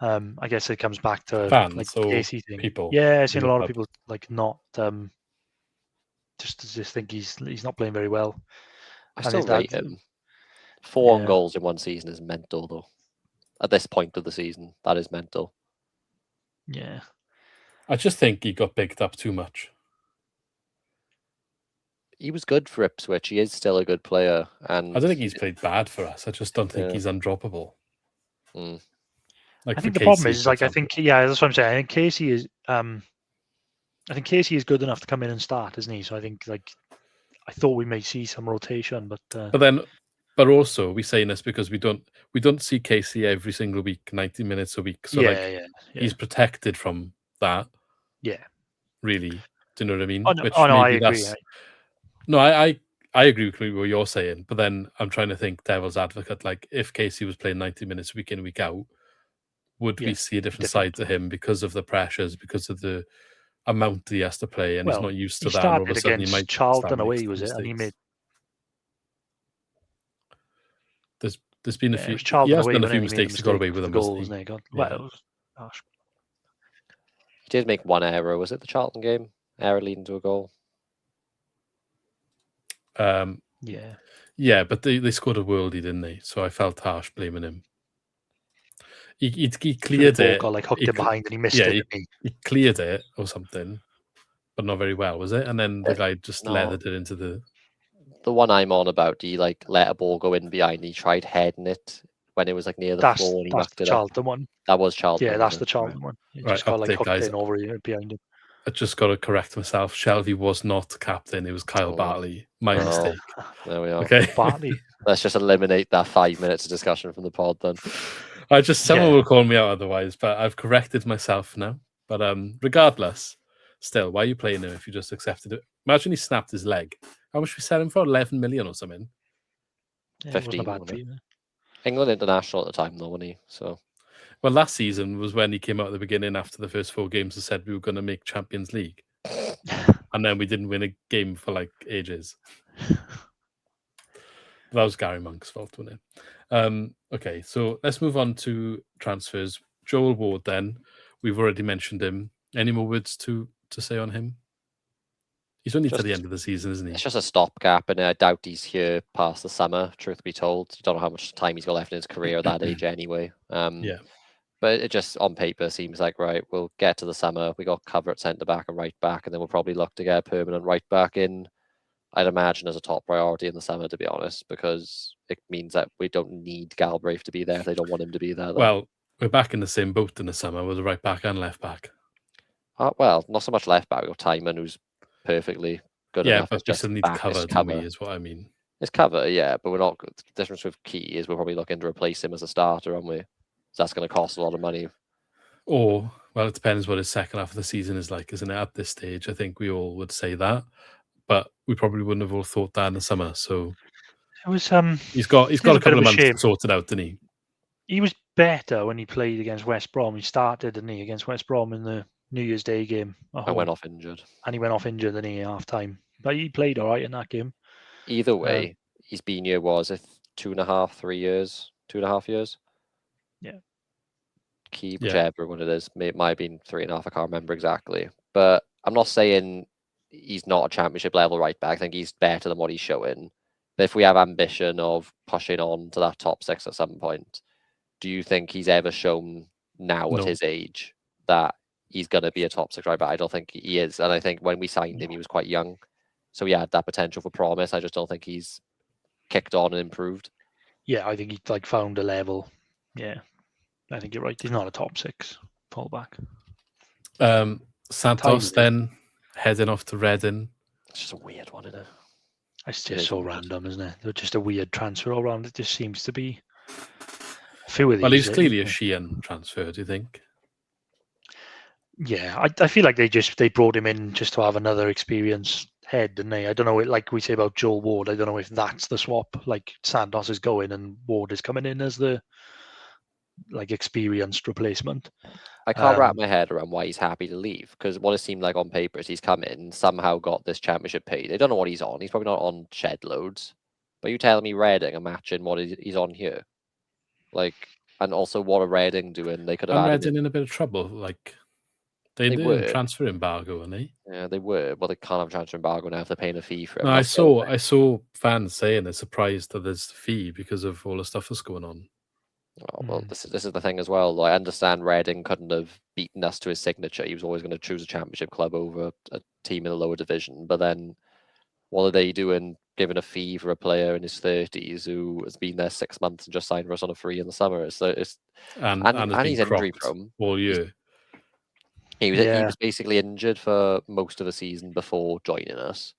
I guess it comes back to Fans like or Casey thing. people Yeah, I've seen in a the lot of club? people like not just think he's not playing very well. I And still his dad- rate him. 4 Yeah. goals in one season is mental, though. At this point of the season, that is mental. Yeah. I just think he got bigged up too much. He was good for Ipswich. He is still a good player, and I don't think he's played bad for us. I just don't think Yeah. he's undroppable. Mm. Like I for think the problem Casey, is for like I example. think that's what I'm saying. I think Casey is I think Casey is good enough to come in and start, isn't he? So I think like I thought we may see some rotation, but But also we're saying this because we don't see Casey every single week, 90 minutes a week. So yeah. he's protected from that. Yeah. Really. Do you know what I mean? Oh no, Which I maybe agree. No, I agree with what you're saying, but then I'm trying to think devil's advocate. Like if Casey was playing 90 minutes week in, week out, would we Yeah, see a different different. side to him because of the pressures, because of the amount he has to play, and he's Well, not used to He that, and all of a started sudden he against might Charlton start away, making was it? And he mistakes. made There's been a it few. was Charlton He has away, done a wasn't few it? He made mistakes. He got away with the them. goal, hasn't wasn't he? he? God, Yeah. well, it was harsh. he did make one error. Was it the Charlton game? Error leading to a goal. Yeah. Yeah, but they scored a worldie, didn't they? So I felt harsh blaming him. He cleared The ball it. got like hooked He in cl- behind and he missed yeah, it. Didn't he? He cleared it or something, but not very well, was it? And then the guy just no. leathered it into the. The one I'm on about, he like let a ball go in behind. He tried heading it when it was like near the That's floor and he the mucked it up. Charlton one. That was Charlton. Yeah, was that's it? the Charlton one. It Right, just got like update, hooked guys. in over here behind him. I just got to correct myself. Shelvey was not captain. It was Kyle Oh. Bartley. My Oh. mistake. There we are. Okay. Bartley. Let's just eliminate that 5 minutes of discussion from the pod then. Someone Yeah. will call me out otherwise, but I've corrected myself now. But regardless, still, why are you playing him if you just accepted it? Imagine he snapped his leg. How much we sell him for? 11 million or something. Yeah, it wasn't 15, a bad wasn't it? fee. England international at the time though, wasn't he? So Well, last season was when he came out at the beginning after the first 4 games and said we were going to make Champions League. And then we didn't win a game for like ages. That was Gary Monk's fault, wasn't it? Okay, so let's move on to transfers. Joel Ward then. We've already mentioned him. Any more words to say on him? He's only to the Just- end of the season, isn't he? it's just a stopgap, and I doubt he's here past the summer. Truth be told, you don't know how much time he's got left in his career at that age anyway. Yeah. But it just on paper seems like right. We'll get to the summer. We got cover at centre back and right back, and then we'll probably look to get a permanent right back in. I'd imagine as a top priority in the summer, to be honest, because it means that we don't need Galbraith to be there if they don't want him to be there. Then. Well, we're back in the same boat in the summer with a right back and left back. Well, not so much left back. We've got Timon, who's perfectly good Yeah, enough. but It's we just still need back- cover, it's don't we, is what I mean. It's cover, yeah, but we're not. The difference with Key is we're probably looking to replace him as a starter, aren't we? So that's going to cost a lot of money. Or, well, it depends what his second half of the season is like, isn't it? At this stage, I think we all would say that, but we probably wouldn't have all thought that in the summer. So It was he's got is a a bit couple of of a months shame. to sort it out, didn't he? he was better when he played against West Brom. He started, didn't he, against West Brom in the New Year's Day game at I went home, off injured. and he went off injured, didn't he, at half time. But he played all right in that game. Either way, he's been here, was it 2.5, 3 years? 2.5 years? Yeah. Key, whichever one it is. It might have been 3.5, I can't remember exactly. But I'm not saying he's not a championship level right back. I think he's better than what he's showing. But if we have ambition of pushing on to that top 6 at some point, do you think he's ever shown now at his age that he's going to be a top 6 right back? I don't think he is. And I think when we signed him, he was quite young. So he had that potential for promise. I just don't think he's kicked on and improved. Yeah, I think he found a level. Yeah, I think you're right. He's not a top 6 fullback. Santos then heading off to Reading. It's just a weird one, isn't it? It's just so random, isn't it? They're just a weird transfer all around. It just seems to be a few of these. Well, he's clearly a Sheehan transfer, do you think? Yeah, I feel like they brought him in just to have another experienced head, didn't they? I don't know, like we say about Joel Ward, I don't know if that's the swap. Like Santos is going and Ward is coming in as the experienced replacement. I can't wrap my head around why he's happy to leave, because what it seemed like on paper is he's come in, somehow got this championship paid. I don't know what he's on. He's probably not on shed loads. But you telling me Reading are matching what he's on here? And also what are Reading doing? They could have had Reading in a bit of trouble. They were transfer embargo, weren't they? Yeah, they were. Well, they can't have transfer embargo now if they're paying a fee for it. No, I saw fans saying they're surprised that there's a fee because of all the stuff that's going on. Oh, well, this is the thing as well. I understand Reading couldn't have beaten us to his signature. He was always going to choose a championship club over a team in the lower division. But then, what are they doing, giving a fee for a player in his 30s who has been there 6 months and just signed for us on a free in the summer? And he's injury prone all year. He was basically injured for most of the season before joining us.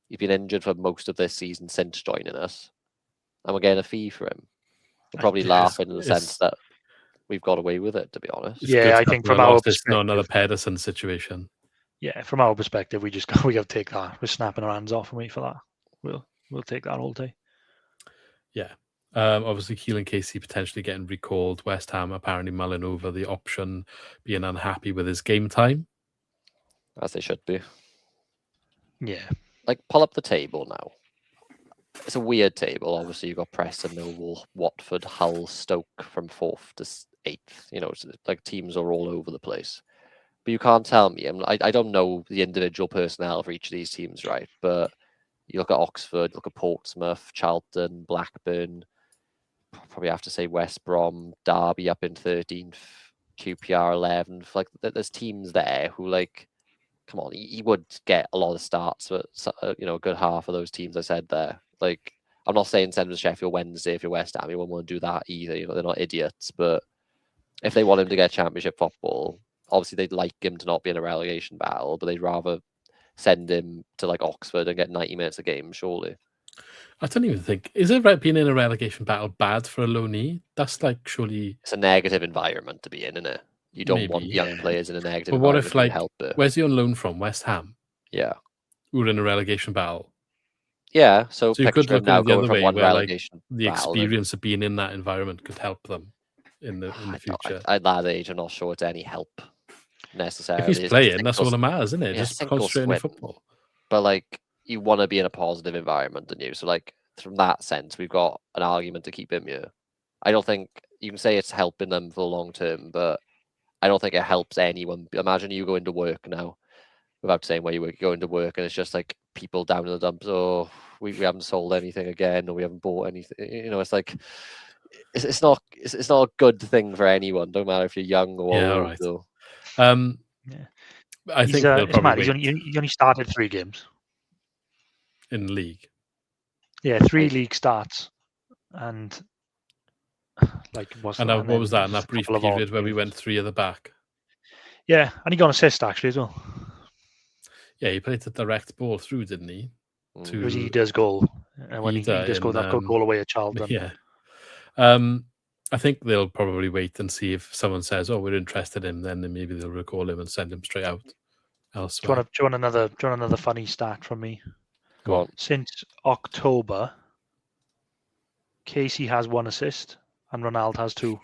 He's been injured for most of this season since joining us, and we're getting a fee for him. We're probably laughing in the sense that we've got away with it, to be honest. Yeah, I think from our perspective, it's not another Pedersen situation. Yeah, from our perspective, we got to take that. We're snapping our hands off and wait for that. We'll take that all day. Yeah. Obviously, Keelan Casey potentially getting recalled. West Ham apparently mulling over the option, being unhappy with his game time. As they should be. Yeah. Pull up the table now. It's a weird table. Obviously, you've got Preston, Millwall, Watford, Hull, Stoke from 4th to 8th. Teams are all over the place. But you can't tell me. I don't know the individual personnel for each of these teams, right? But you look at Oxford, you look at Portsmouth, Charlton, Blackburn, probably have to say West Brom, Derby up in 13th, QPR 11th. There's teams there who, come on, he would get a lot of starts, but a good half of those teams I said there. I'm not saying send him to Sheffield Wednesday if you're West Ham. You won't want to do that either. They're not idiots. But if they want him to get championship football, obviously they'd like him to not be in a relegation battle, but they'd rather send him to Oxford and get 90 minutes a game, surely. I don't even think, is it being in a relegation battle bad for a loanee? That's surely... It's a negative environment to be in, isn't it? You don't want young players in a negative environment. But what if, where's he on loan from? West Ham? Yeah. We're in a relegation battle. Yeah, so you could look now the other going from way, one where relegation the experience of being in that environment could help them in the future. At that age, I'm not sure it's any help necessarily. If he's playing, that's all that matters, isn't it? Just concentrating on football. But you want to be in a positive environment, don't you? So from that sense, we've got an argument to keep him here. I don't think you can say it's helping them for the long term, but I don't think it helps anyone. Imagine you go into work now, without saying where you go into work, and it's just people down in the dumps. Oh, we haven't sold anything again, or we haven't bought anything. It's not a good thing for anyone. No matter if you're young or old. Right. So. I think they'll probably he only started 3 games in league. Yeah, 3 league starts, and what was that in that brief period where we went 3 at the back? Yeah, and he got an assist actually as well. Yeah, he played the direct ball through, didn't he? It was Ida's goal, and when he just got that goal away at Charlton. Yeah. I think they'll probably wait and see if someone says, "Oh, we're interested in him," then maybe they'll recall him and send him straight out elsewhere. Do you want another funny stat from me? Go on. Since October, Casey has 1 assist and Ronaldo has 2.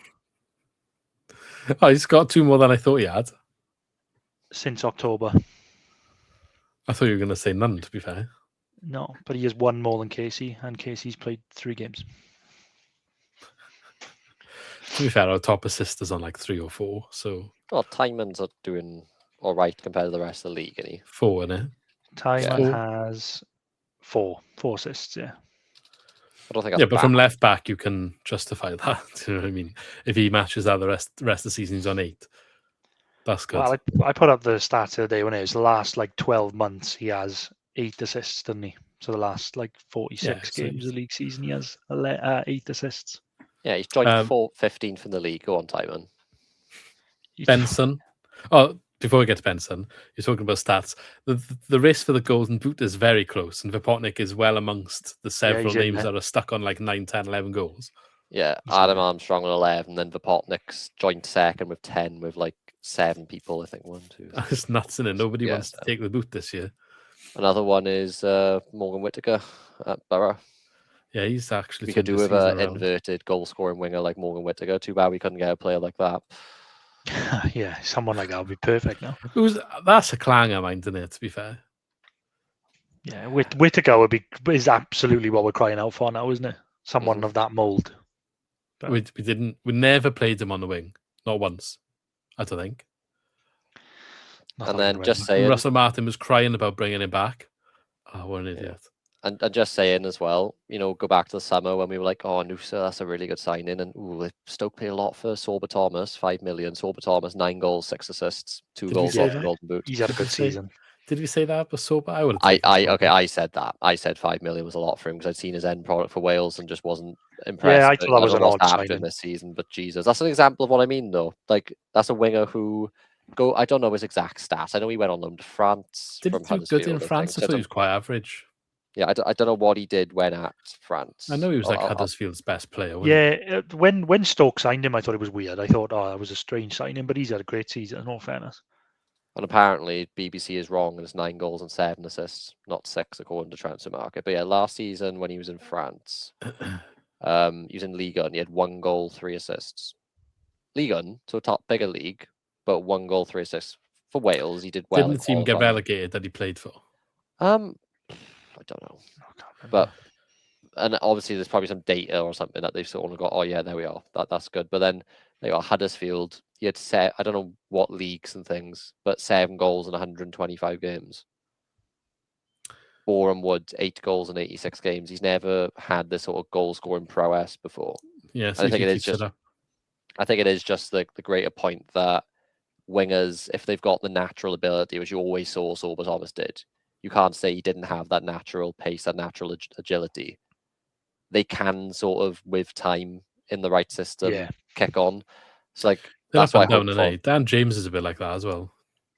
Oh, he's got 2 more than I thought he had. Since October. I thought you were going to say none, to be fair. No, but he has 1 more than Casey, and Casey's played 3 games. To be fair, our top assist is on like 3 or 4, so Well, Timons are doing all right compared to the rest of the league, isn't he? 4 in it. Timon Four. has 4 assists, yeah. I don't think that's Yeah, but from bad. left back, you can justify that. Do you know what I mean? If he matches that the rest of the season, he's on 8. That's good. Well, I put up the stats the other day when it was the last like 12 months he has 8 assists, doesn't he? So the last like 46 so games of the league season he has 8 assists. Yeah, he's joined 15th in the league. Go on, Timon. Benson. Oh, before we get to Benson, you're talking about stats. The race for the Golden Boot is very close, and Vipotnik is well amongst the several he's in names there. that are stuck on like 9, 10, 11 goals. Yeah, He's Adam in there. Armstrong on 11, then Vipotnik's joined second with 10, with like 7 people, I think. 1, 2. It's nuts, isn't it? Nobody Yeah, wants to take the boot this year. Another one is Morgan Whittaker at Borough. Yeah, he's actually. We could do turned with his an season around. inverted goal-scoring winger like Morgan Whittaker. Too bad we couldn't get a player like that. Yeah, someone like that would be perfect now. That's a clanger, mind, isn't it? To be fair. Yeah, Whittaker is absolutely what we're crying out for now, isn't it? Someone of that mould. We never played him on the wing, not once. I don't think. And then just saying, Russell Martin was crying about bringing him back. Oh, what an idiot! And just saying as well, go back to the summer when we were like, oh, Noosa, that's a really good signing. And Stoke paid a lot for Sorba Thomas, 5 million. Sorba Thomas, 9 goals, 6 assists, 2 goals off the Golden Boot. He's had a good season. Did we say that for Sorba? I would have. I said that. I said 5 million was a lot for him because I'd seen his end product for Wales and just wasn't impressed. Yeah, I thought that was an odd signing this season. But Jesus, that's an example of what I mean, though. Like that's a winger who I don't know his exact stats. I know he went on loan to France. Did from he do good in France? I thought he was quite average. Yeah, I don't know what he did when at France. I know he was like Huddersfield's best player. Yeah, when Stoke signed him, I thought it was weird. I thought, that was a strange signing, but he's had a great season, in all fairness. And apparently, BBC is wrong, and it's 9 goals and 7 assists, not 6 according to Transfer Market. But yeah, last season when he was in France, he was in Ligue 1, he had 1 goal, 3 assists. Ligue 1, so a top bigger league, but 1 goal, 3 assists. For Wales, he did well. Didn't the team get relegated that he played for? I don't know. And obviously there's probably some data or something that they've sort of got, oh yeah, there we are. That's good. But then they got Huddersfield. He had I don't know what leagues and things, but 7 goals in 125 games. Boreham Wood, 8 goals in 86 games. He's never had this sort of goal scoring prowess before. Yeah, I think it is just the greater point that wingers, if they've got the natural ability, which you always saw Sorba Thomas did, you can't say he didn't have that natural pace, that natural agility. They can sort of, with time in the right system, kick on. It's like that's why Dan James is a bit like that as well.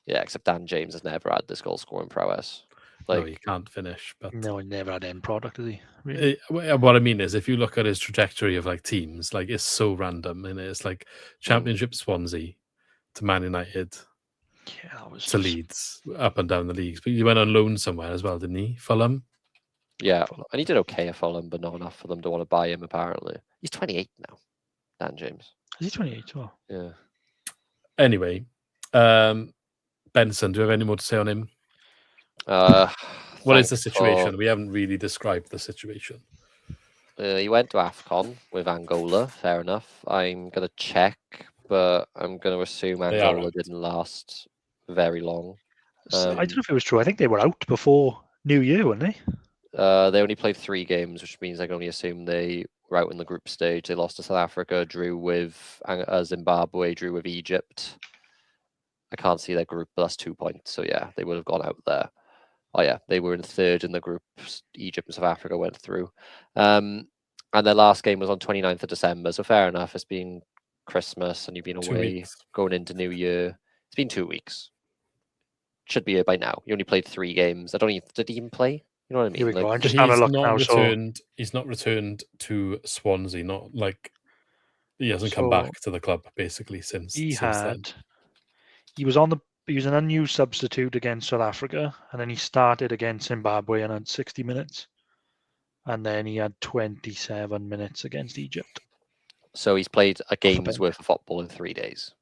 Yeah, except Dan James has never had this goal scoring prowess. No, he can't finish. But no, he never had end product, has he? Really? What I mean is, if you look at his trajectory of like teams, like it's so random, and it's like Championship Swansea to Man United. Yeah, that was to Leeds, up and down the leagues. But he went on loan somewhere as well, didn't he? Fulham? Yeah, and he did okay at Fulham, but not enough for them to want to buy him, apparently. He's 28 now, Dan James. Is he 28? Oh. Yeah. Anyway, Benson, do you have any more to say on him? What is the situation? We haven't really described the situation. He went to AFCON with Angola, fair enough. I'm going to check, but I'm going to assume Angola didn't last very long. I don't know if it was true. I think they were out before New Year, weren't they? They only played 3 games, which means I can only assume they were out in the group stage. They lost to South Africa, drew with Zimbabwe, drew with Egypt. I can't see their group, but that's 2 points. So yeah, they would have gone out there. Oh yeah, they were in 3rd in the group. Egypt and South Africa went through. And their last game was on 29th of December. So fair enough. It's been Christmas and you've been away going into New Year. It's been 2 weeks. Should be here by now. You only played 3 games. Did he even play? You know what I mean? Here we go. I'm just having a look now. He's not returned to Swansea. Not like he hasn't come back to the club basically since. He was an unused substitute against South Africa, and then he started against Zimbabwe and had 60 minutes, and then he had 27 minutes against Egypt. So he's played a game's worth of football in 3 days.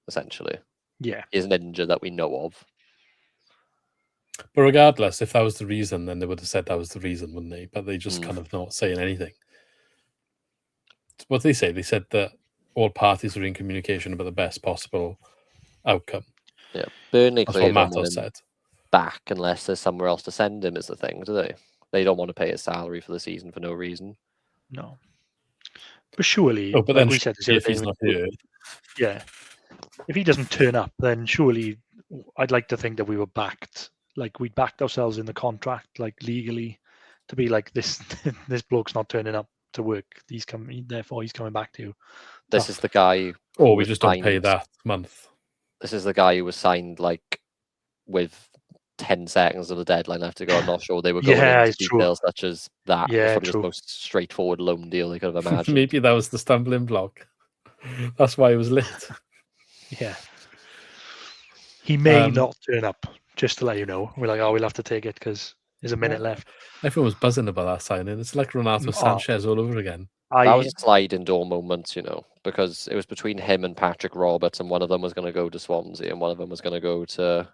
essentially. Yeah. He isn't injured that we know of. But regardless, if that was the reason, then they would have said that was the reason, wouldn't they? But they just kind of not saying anything. What they say? They said that all parties are in communication about the best possible outcome. Yeah, Burnley That's clearly what don't want Matos him said. back unless there's somewhere else to send him, is the thing, do they? They don't want to pay his salary for the season for no reason. No. But surely, Oh, but like then we said this other if he's day, not here, yeah, if he doesn't turn up, then surely I'd like to think that we were backed, like we backed ourselves in the contract, like legally, to be like this. This bloke's not turning up to work. Therefore he's coming back to you. This is the guy or who we was just don't pay signed. that month. This is the guy who was signed like with 10 seconds of the deadline left to go. I'm not sure they were going into it's true. details such as that. Yeah, It's probably true. the most straightforward loan deal they could have imagined. Maybe that was the stumbling block. That's why it was lit. Yeah. He may not turn up, just to let you know. We're like, oh, we'll have to take it because there's a minute left. Everyone was buzzing about that signing. It's like Renato Sanchez all over again. That was a sliding door moment, because it was between him and Patrick Roberts, and one of them was going to go to Swansea and one of them was going to go to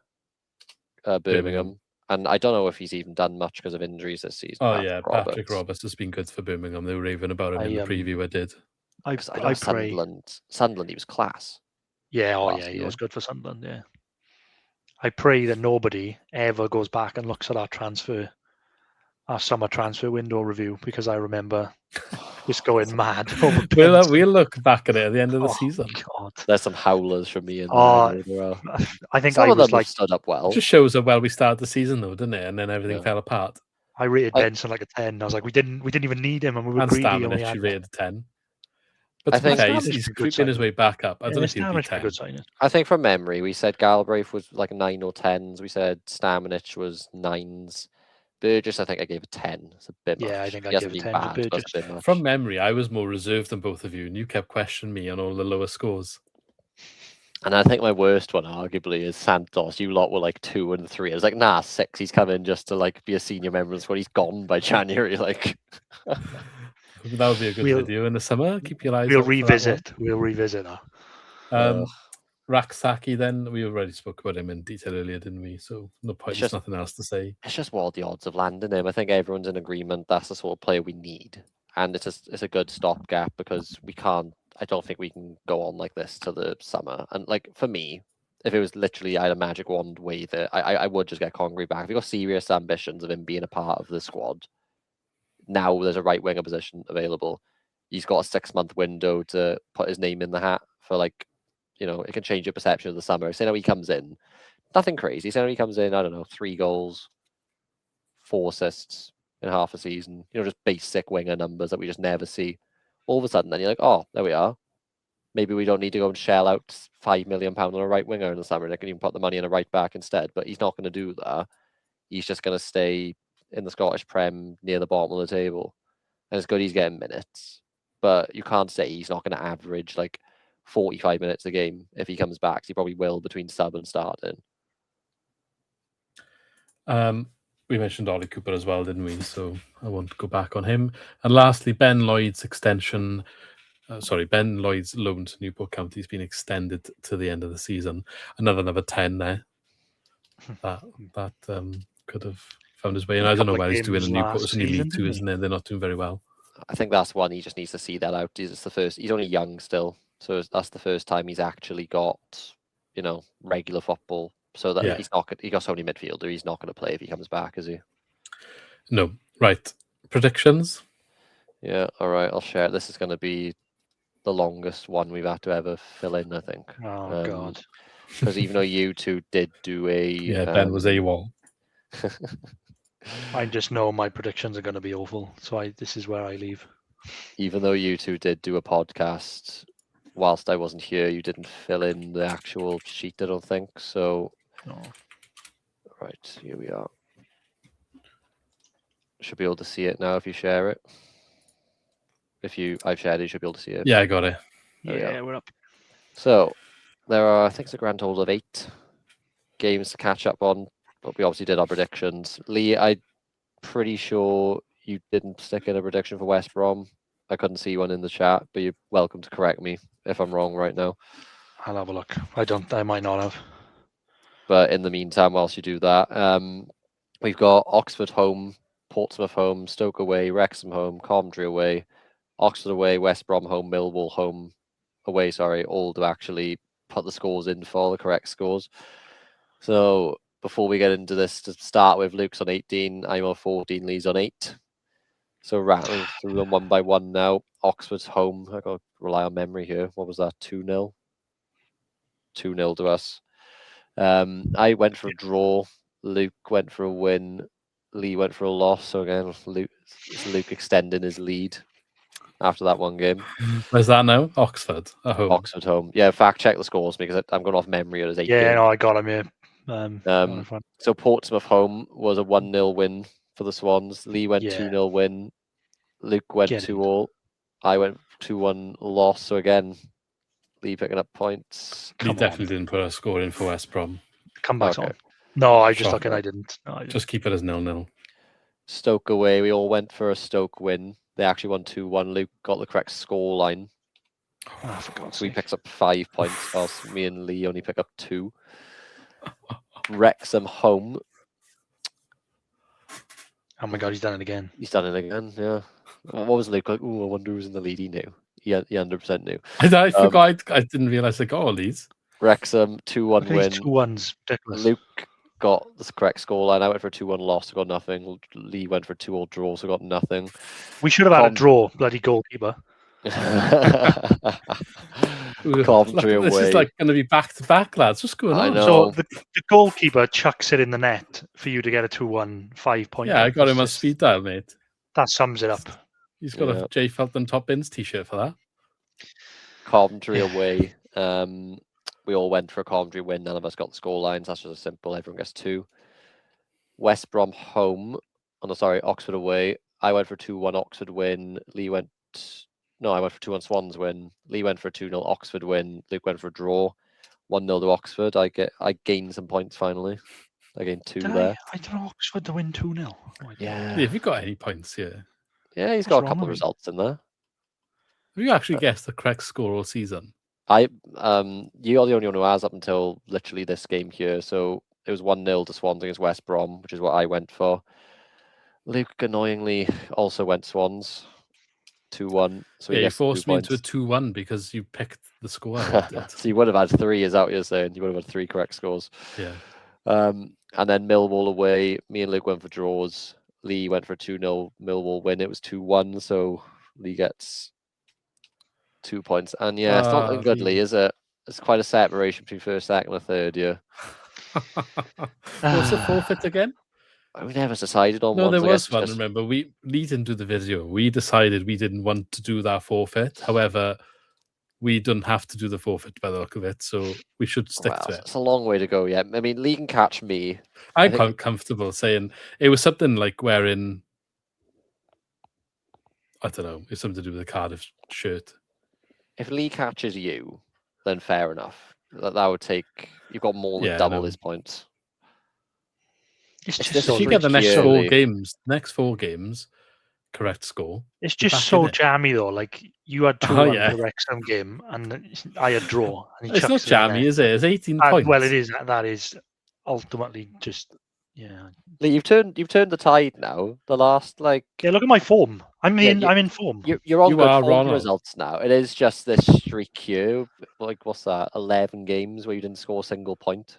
Birmingham. And I don't know if he's even done much because of injuries this season. Patrick Roberts has been good for Birmingham. They were raving about him in the preview I did. I pray. Sunderland, he was class. Yeah, he was good for Sunderland, yeah. I pray that nobody ever goes back and looks at our summer transfer window review, because I remember just going mad over we'll look back at it at the end of the season. God. There's some howlers from me in there. I think some I of them was like stood up well. It just shows how well we started the season though, didn't it? And then everything fell apart. I rated Benson like a 10. I was like, we didn't even need him, and we were greedy. And Stamina, you rated a 10. But to be fair, he's creeping his way back up. I don't know if he'll be 10. I think from memory, we said Galbraith was like 9 or 10s. We said Stamanic was 9s. Burgess, I think I gave a 10. It's a bit much. Yeah, I think I gave a 10 to Burgess. From memory, I was more reserved than both of you, and you kept questioning me on all the lower scores. And I think my worst one, arguably, is Santos. You lot were like 2 and 3. I was like, nah, 6. He's come in just to like be a senior member of the squad. He's gone by January. Like, that would be a good video in the summer. Keep your eyes. We'll revisit that. Raksaki, then we already spoke about him in detail earlier, didn't we? So no point. There's nothing else to say. It's just what are the odds of landing him? I think everyone's in agreement that's the sort of player we need, and it's a good stopgap because we can't. I don't think we can go on like this to the summer. And like for me, if it was literally I had a magic wand wave it, I would just get Congreve back. If we got serious ambitions of him being a part of the squad, now there's a right winger position available. He's got a 6-month window to put his name in the hat for like. It can change your perception of the summer. Say now he comes in, nothing crazy. Say now he comes in, I don't know, 3 goals, 4 assists in half a season. Just basic winger numbers that we just never see. All of a sudden, then you're like, oh, there we are. Maybe we don't need to go and shell out £5 million on a right winger in the summer. They can even put the money in a right back instead. But he's not going to do that. He's just going to stay in the Scottish Prem near the bottom of the table. And it's good he's getting minutes. But you can't say he's not going to average like 45 minutes a game if he comes back. He probably will between sub and starting. We mentioned Ollie Cooper as well, didn't we? So I won't go back on him. And lastly, Ben Lloyd's extension. Ben Lloyd's loan to Newport County has been extended to the end of the season. Another 10 there. That could have found his way. And I don't know where he's doing in Newport. It's only League 2, isn't it? They're not doing very well. I think that's one he just needs to see that out. He's only young still. So that's the first time he's actually got, regular football. So that he got so many midfielder, he's not going to play if he comes back, is he? No. Right. Predictions? Yeah, all right, I'll share it. This is going to be the longest one we've had to ever fill in, I think. Oh, God. Because even though you two did do a... Yeah, Ben was AWOL. I just know my predictions are going to be awful. So this is where I leave. Even though you two did do a podcast... Whilst I wasn't here, you didn't fill in the actual sheet, I don't think. So, right, here we are. Should be able to see it now if you share it. I've shared it, you should be able to see it. Yeah, I got it. We're up. So, there are, I think it's a grand total of 8 games to catch up on, but we obviously did our predictions. Lee, I'm pretty sure you didn't stick in a prediction for West Brom. I couldn't see one in the chat, but you're welcome to correct me if I'm wrong right now. I'll have a look. I might not have. But in the meantime, whilst you do that, we've got Oxford home, Portsmouth home, Stoke away, Wrexham home, Coventry away, Oxford away, West Brom home, Millwall home away. Sorry, all to actually put the scores in for the correct scores. So before we get into this, to start with, Luke's on 18, I'm on 14, Lee's on 8. So rattling through them one by one now. Oxford's home. I got to rely on memory here. What was that? 2-0. 2-0 to us. I went for a draw. Luke went for a win. Lee went for a loss. So again, Luke extending his lead after that one game. Where's that now? Oxford at home. Oxford home. Yeah, fact check the scores because I'm going off memory. It was 8 Yeah, games. no, I got him here. So Portsmouth home was a 1-0 win for the Swans. Lee went 2-0 win. Luke went 2-2. I went 2-1 loss. So again, Lee picking up points. Lee definitely didn't put a score in for West Brom. Comeback's on. No, I just Shocking. looking. I didn't. No, I didn't. Just keep it as 0-0. Stoke away. We all went for a Stoke win. They actually won 2-1. Luke got the correct score line. Oh, for God's So he sake. picks up 5 points, whilst me and Lee only pick up 2. Wrexham home. Oh my God, he's done it again. He's done it again, yeah. What was Luke like? Oh, I wonder who's in the lead. He knew. He 100% knew. I forgot. I didn't realise they got all these. Wrexham 2-1 Look at win. these 2-1s. Ridiculous. Luke got the correct scoreline. I went for a 2-1 loss, so got nothing. Lee went for a 2-2 draw, so got nothing. We should have had a draw, bloody goalkeeper. Coventry away. This is like going to be back-to-back, lads. What's going on? I know. So the goalkeeper chucks it in the net for you to get a 2-1 5-point. Yeah, I got him on speed dial, mate. That sums it up. He's got a J Felton Top Bins t-shirt for that. Coventry away. We all went for a Coventry win. None of us got the score lines. That's just simple. Everyone gets 2. West Brom home. Oxford away. I went for 2-1 Oxford win. Lee went... No, I went for 2-1 Swans win. Lee went for a 2-0 Oxford win. Luke went for a draw. 1-0 to Oxford. I gained some points finally. I gained 2 there. I don't know Oxford to win 2-0. Yeah. Have you got any points here? Yeah, he's got a couple of results in there. Have you actually guessed the correct score all season? You're the only one who has up until literally this game here. So it was 1-0 to Swans against West Brom, which is what I went for. Luke annoyingly also went Swans 2-1. So you forced me into a 2-1 because you picked the score. So you would have had 3, is that what you're saying? You would have had 3 correct scores. Yeah. And then Millwall away. Me and Luke went for draws. Lee went for a 2-0 Millwall win. It was 2-1, so Lee gets 2 points. And yeah, it's not looking good, Lee, is it? It's quite a separation between first, second, and third, yeah. What's the forfeit again? We never decided on one. No, there was one, just... remember. Lee didn't do the video. We decided we didn't want to do that forfeit. However, we didn't have to do the forfeit by the look of it, so we should stick to it. It's a long way to go, yeah. I mean, Lee can catch me. I'm quite comfortable saying it was something like wearing, I don't know, it's something to do with a Cardiff shirt. If Lee catches you, then fair enough. That would take, you've got more than double his points. It's just if you get the next 4 games, correct score. It's just so jammy though. Like you had 2-1 the Wrexham game, and I had draw. And it's not jammy, is it? It's 18 points. Well, it is. That is ultimately just Lee, you've turned the tide now. The last look at my form. I'm in form. You're on good form results now. It is just this streak here. Like what's that? 11 games where you didn't score a single point.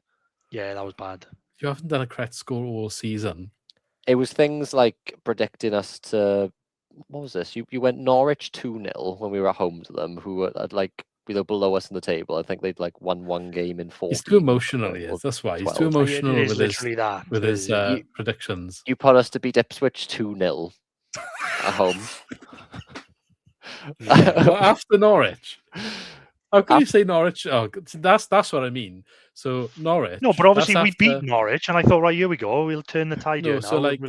Yeah, that was bad. You haven't done a correct score all season. It was things like predicting us to. What was this? You went Norwich 2-0 when we were at home to them, who were like below us in the table. I think they'd like won 1 game in 4. He's too emotional. He is. That's why he's too emotional with his predictions. You put us to beat Ipswich 2-0 at home. Well, after Norwich. How can you say Norwich? Oh, that's what I mean. So Norwich. No, but obviously we beat Norwich, and I thought, right, here we go. We'll turn the tide here now. So like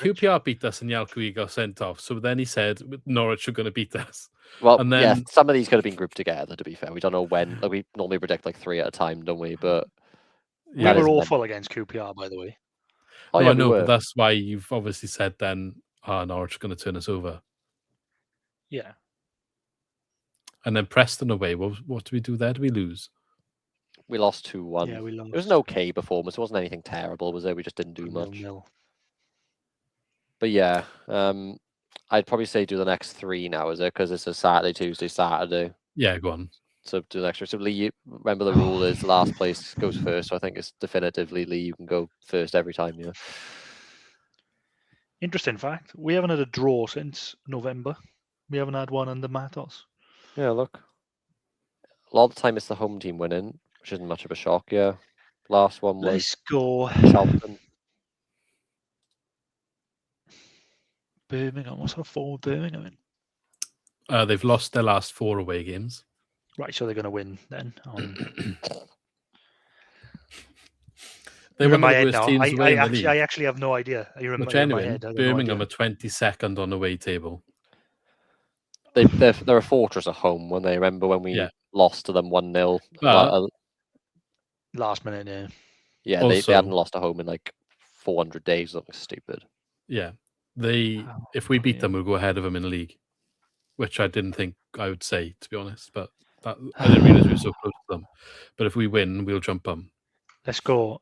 QPR beat us, and Yalkui got sent off. So then he said Norwich are going to beat us. Well, and then some of these could have been grouped together. To be fair, we don't know when. Like we normally predict like 3 at a time, don't we? But we were awful against QPR, by the way. Oh yeah, I know, but that's why you've obviously said then, Norwich are going to turn us over. Yeah. And then Preston away. What do we do there? Do we lose? We lost 2-1. Yeah, we lost. It was an okay performance. It wasn't anything terrible, was it? We just didn't do much. 0-0. But yeah, I'd probably say do the next 3 now, is it? Because it's a Saturday, Tuesday, Saturday. Yeah, go on. So do the extra. So Lee, remember the rule is last place goes first. So I think it's definitively Lee. You can go first every time. Yeah. Interesting fact: we haven't had a draw since November. We haven't had one under Matos. Yeah, look. A lot of the time it's the home team winning, which isn't much of a shock. Yeah. Last one was Let's go. Charlton. Birmingham. What's our form? Birmingham in? They've lost their last 4 away games. Right, so they're going to win then. They You're were in my the head worst now. teams away in the league. I actually have no idea. You're in, But you're in my genuine, head. I have Birmingham no are 22nd on the away table. They're a fortress at home. When they remember when we lost to them 1-0. Last minute, yeah. Yeah, Also, they hadn't lost at home in like 400 days. Something stupid. Yeah, if we beat them, we'll go ahead of them in the league, which I didn't think I would say, to be honest. But I didn't realize we were so close to them. But if we win, we'll jump them. Let's go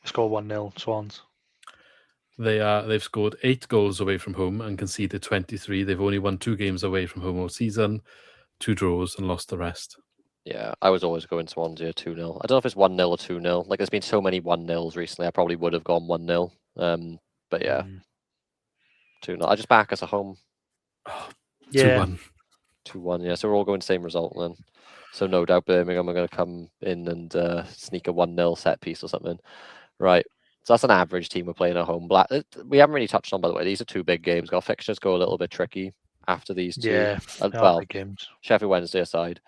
1-0 Swans. They've scored 8 goals away from home and conceded 23. They've only won 2 games away from home all season, 2 draws and lost the rest. Yeah, I was always going Swansea 2-0. I don't know if it's 1-0 or 2-0. Like, there's been so many 1-0s recently. I probably would have gone 1-0. But yeah, 2-0. I just back us at home. Yeah. 2-1. Yeah, so we're all going same result then. So no doubt Birmingham are going to come in and sneak a 1-0 set piece or something. Right. So that's an average team we're playing at home. We haven't really touched on, by the way. These are 2 big games. Our fixtures go a little bit tricky after these 2. Yeah. Well, big games. Sheffield Wednesday aside.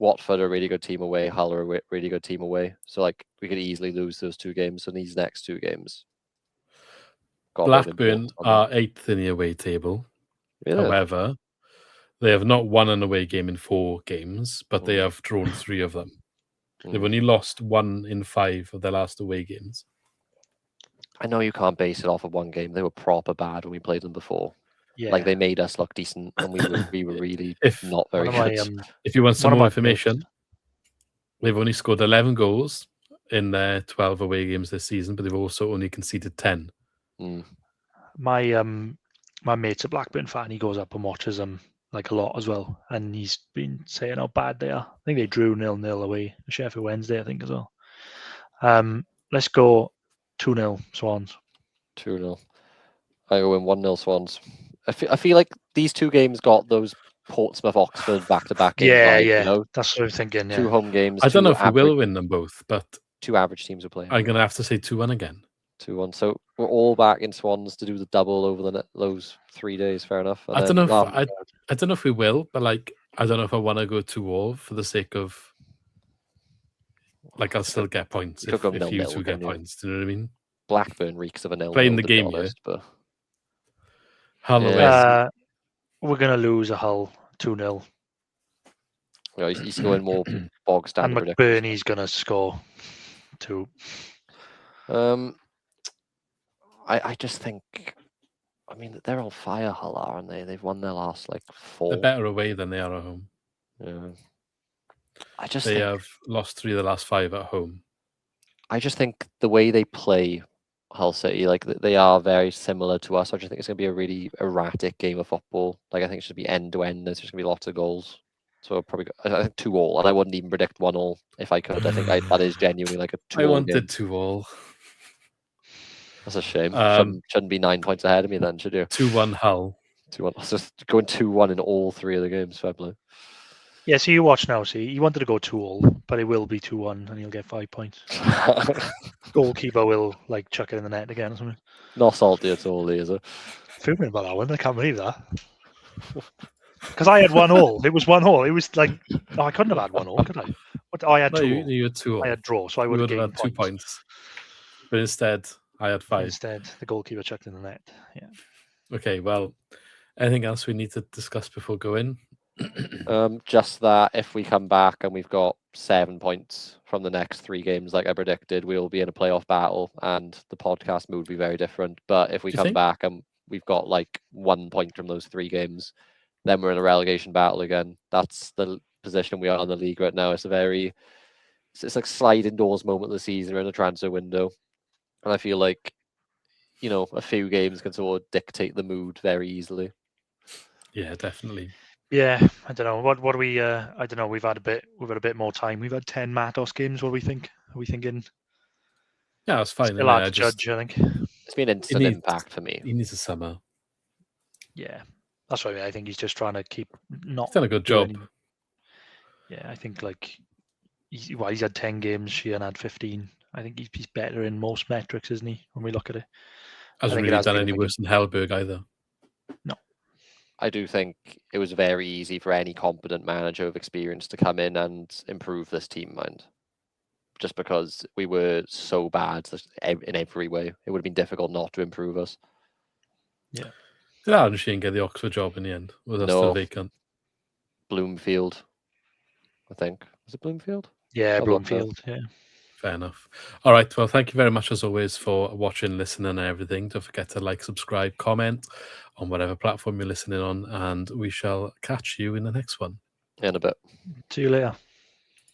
Watford are a really good team away. Hull are a really good team away. So like we could easily lose those 2 games. So these next 2 games. Blackburn are 8th in the away table. Really? However, they have not won an away game in 4 games, but they have drawn 3 of them. They've only lost 1 in 5 of their last away games. I know you can't base it off of 1 game. They were proper bad when we played them before. Yeah. Like they made us look decent, and we were really not very good. If you want some more information, they've only scored 11 goals in their 12 away games this season, but they've also only conceded 10. My mate's a Blackburn fan. He goes up and watches them like a lot as well, and he's been saying how bad they are. I think they drew 0-0 away to Sheffield Wednesday, I think, as well. Let's go 2-0 Swans. 2-0. I go in 1-0 Swans. I feel like these 2 games got those Portsmouth Oxford back-to-back games. Yeah, You know? That's what I'm thinking. 2 home games. I don't know if we will win them both, but 2 average teams are playing. I'm gonna have to say 2-1 again. 2-1. So we're all back in Swans to do the double over those 3 days. Fair enough. I don't know if we will, but like I don't know if I want to go 2-all for the sake of like I'll still get points if you 2 get points. Do you know what I mean? Blackburn reeks of a 0-0. Playing the game, but Hull we're gonna lose a Hull 2-0. Yeah, he's going more bog standard. And McBurney's gonna score 2. I just think, I mean, they're on fire, Hull, aren't they? They've won their last 4. They're better away than they are at home. Yeah. They have lost 3 of the last 5 at home. I just think the way they play Hull City, they are very similar to us. I just think it's going to be a really erratic game of football. I think it should be end to end. There's just going to be lots of goals. So I think 2-all, and I wouldn't even predict 1-all if I could. I think that is genuinely a 2-all. I wanted 2-all. That's a shame. Shouldn't be 9 points ahead of me then, should you? 2-1 Hull. 2-1. Just going 2-1 in all 3 of the games. Fair play. Yeah, so you watch now. See, you wanted to go 2-all, but it will be 2-1, and you'll get 5 points. Goalkeeper will chuck it in the net again or something. Not salty at all, is it? Fuming about that one. I can't believe that. Because I had 1-all. It was 1-all. It was I couldn't have had 1-all, could I? I had 2-all. You had 2-all. I had draw, so I would have had 2 points. But instead, I had 5. Instead, the goalkeeper chucked in the net. Yeah. Okay, well, anything else we need to discuss before going? Just that if we come back and we've got 7 points from the next 3 games, like I predicted, we'll be in a playoff battle and the podcast mood will be very different. But if we come back and we've got 1 point from those 3 games, then we're in a relegation battle again. That's the position we are in the league right now. It's a very it's like sliding doors moment of the season in a transfer window, and I feel like a few games can sort of dictate the mood very easily. Yeah, definitely. Yeah, I don't know. What do we? I don't know. We've had a bit more time. We've had 10 Matos games. What do we think? Are we thinking? Yeah, that's fine. Still hard to judge, I think. It's been instant impact for me. He needs a summer. Yeah, that's what I mean. I think he's just trying to keep not. He's done a good job. Yeah, I think like he's had 10 games. Sheehan had 15. I think he's better in most metrics, isn't he? When we look at it, Hasn't really done any worse than Hellberg either. No. I do think it was very easy for any competent manager of experience to come in and improve this team, mind. Just because we were so bad in every way, it would have been difficult not to improve us. Yeah. Did Aaron Sheehan get the Oxford job in the end? Was that still vacant? Bloomfield, I think. Was it Bloomfield? Yeah, Bloomfield. Yeah. Fair enough. All right. Well, thank you very much as always for watching, listening, and everything. Don't forget to like, subscribe, comment on whatever platform you're listening on, and we shall catch you in the next one. In a bit. See you later.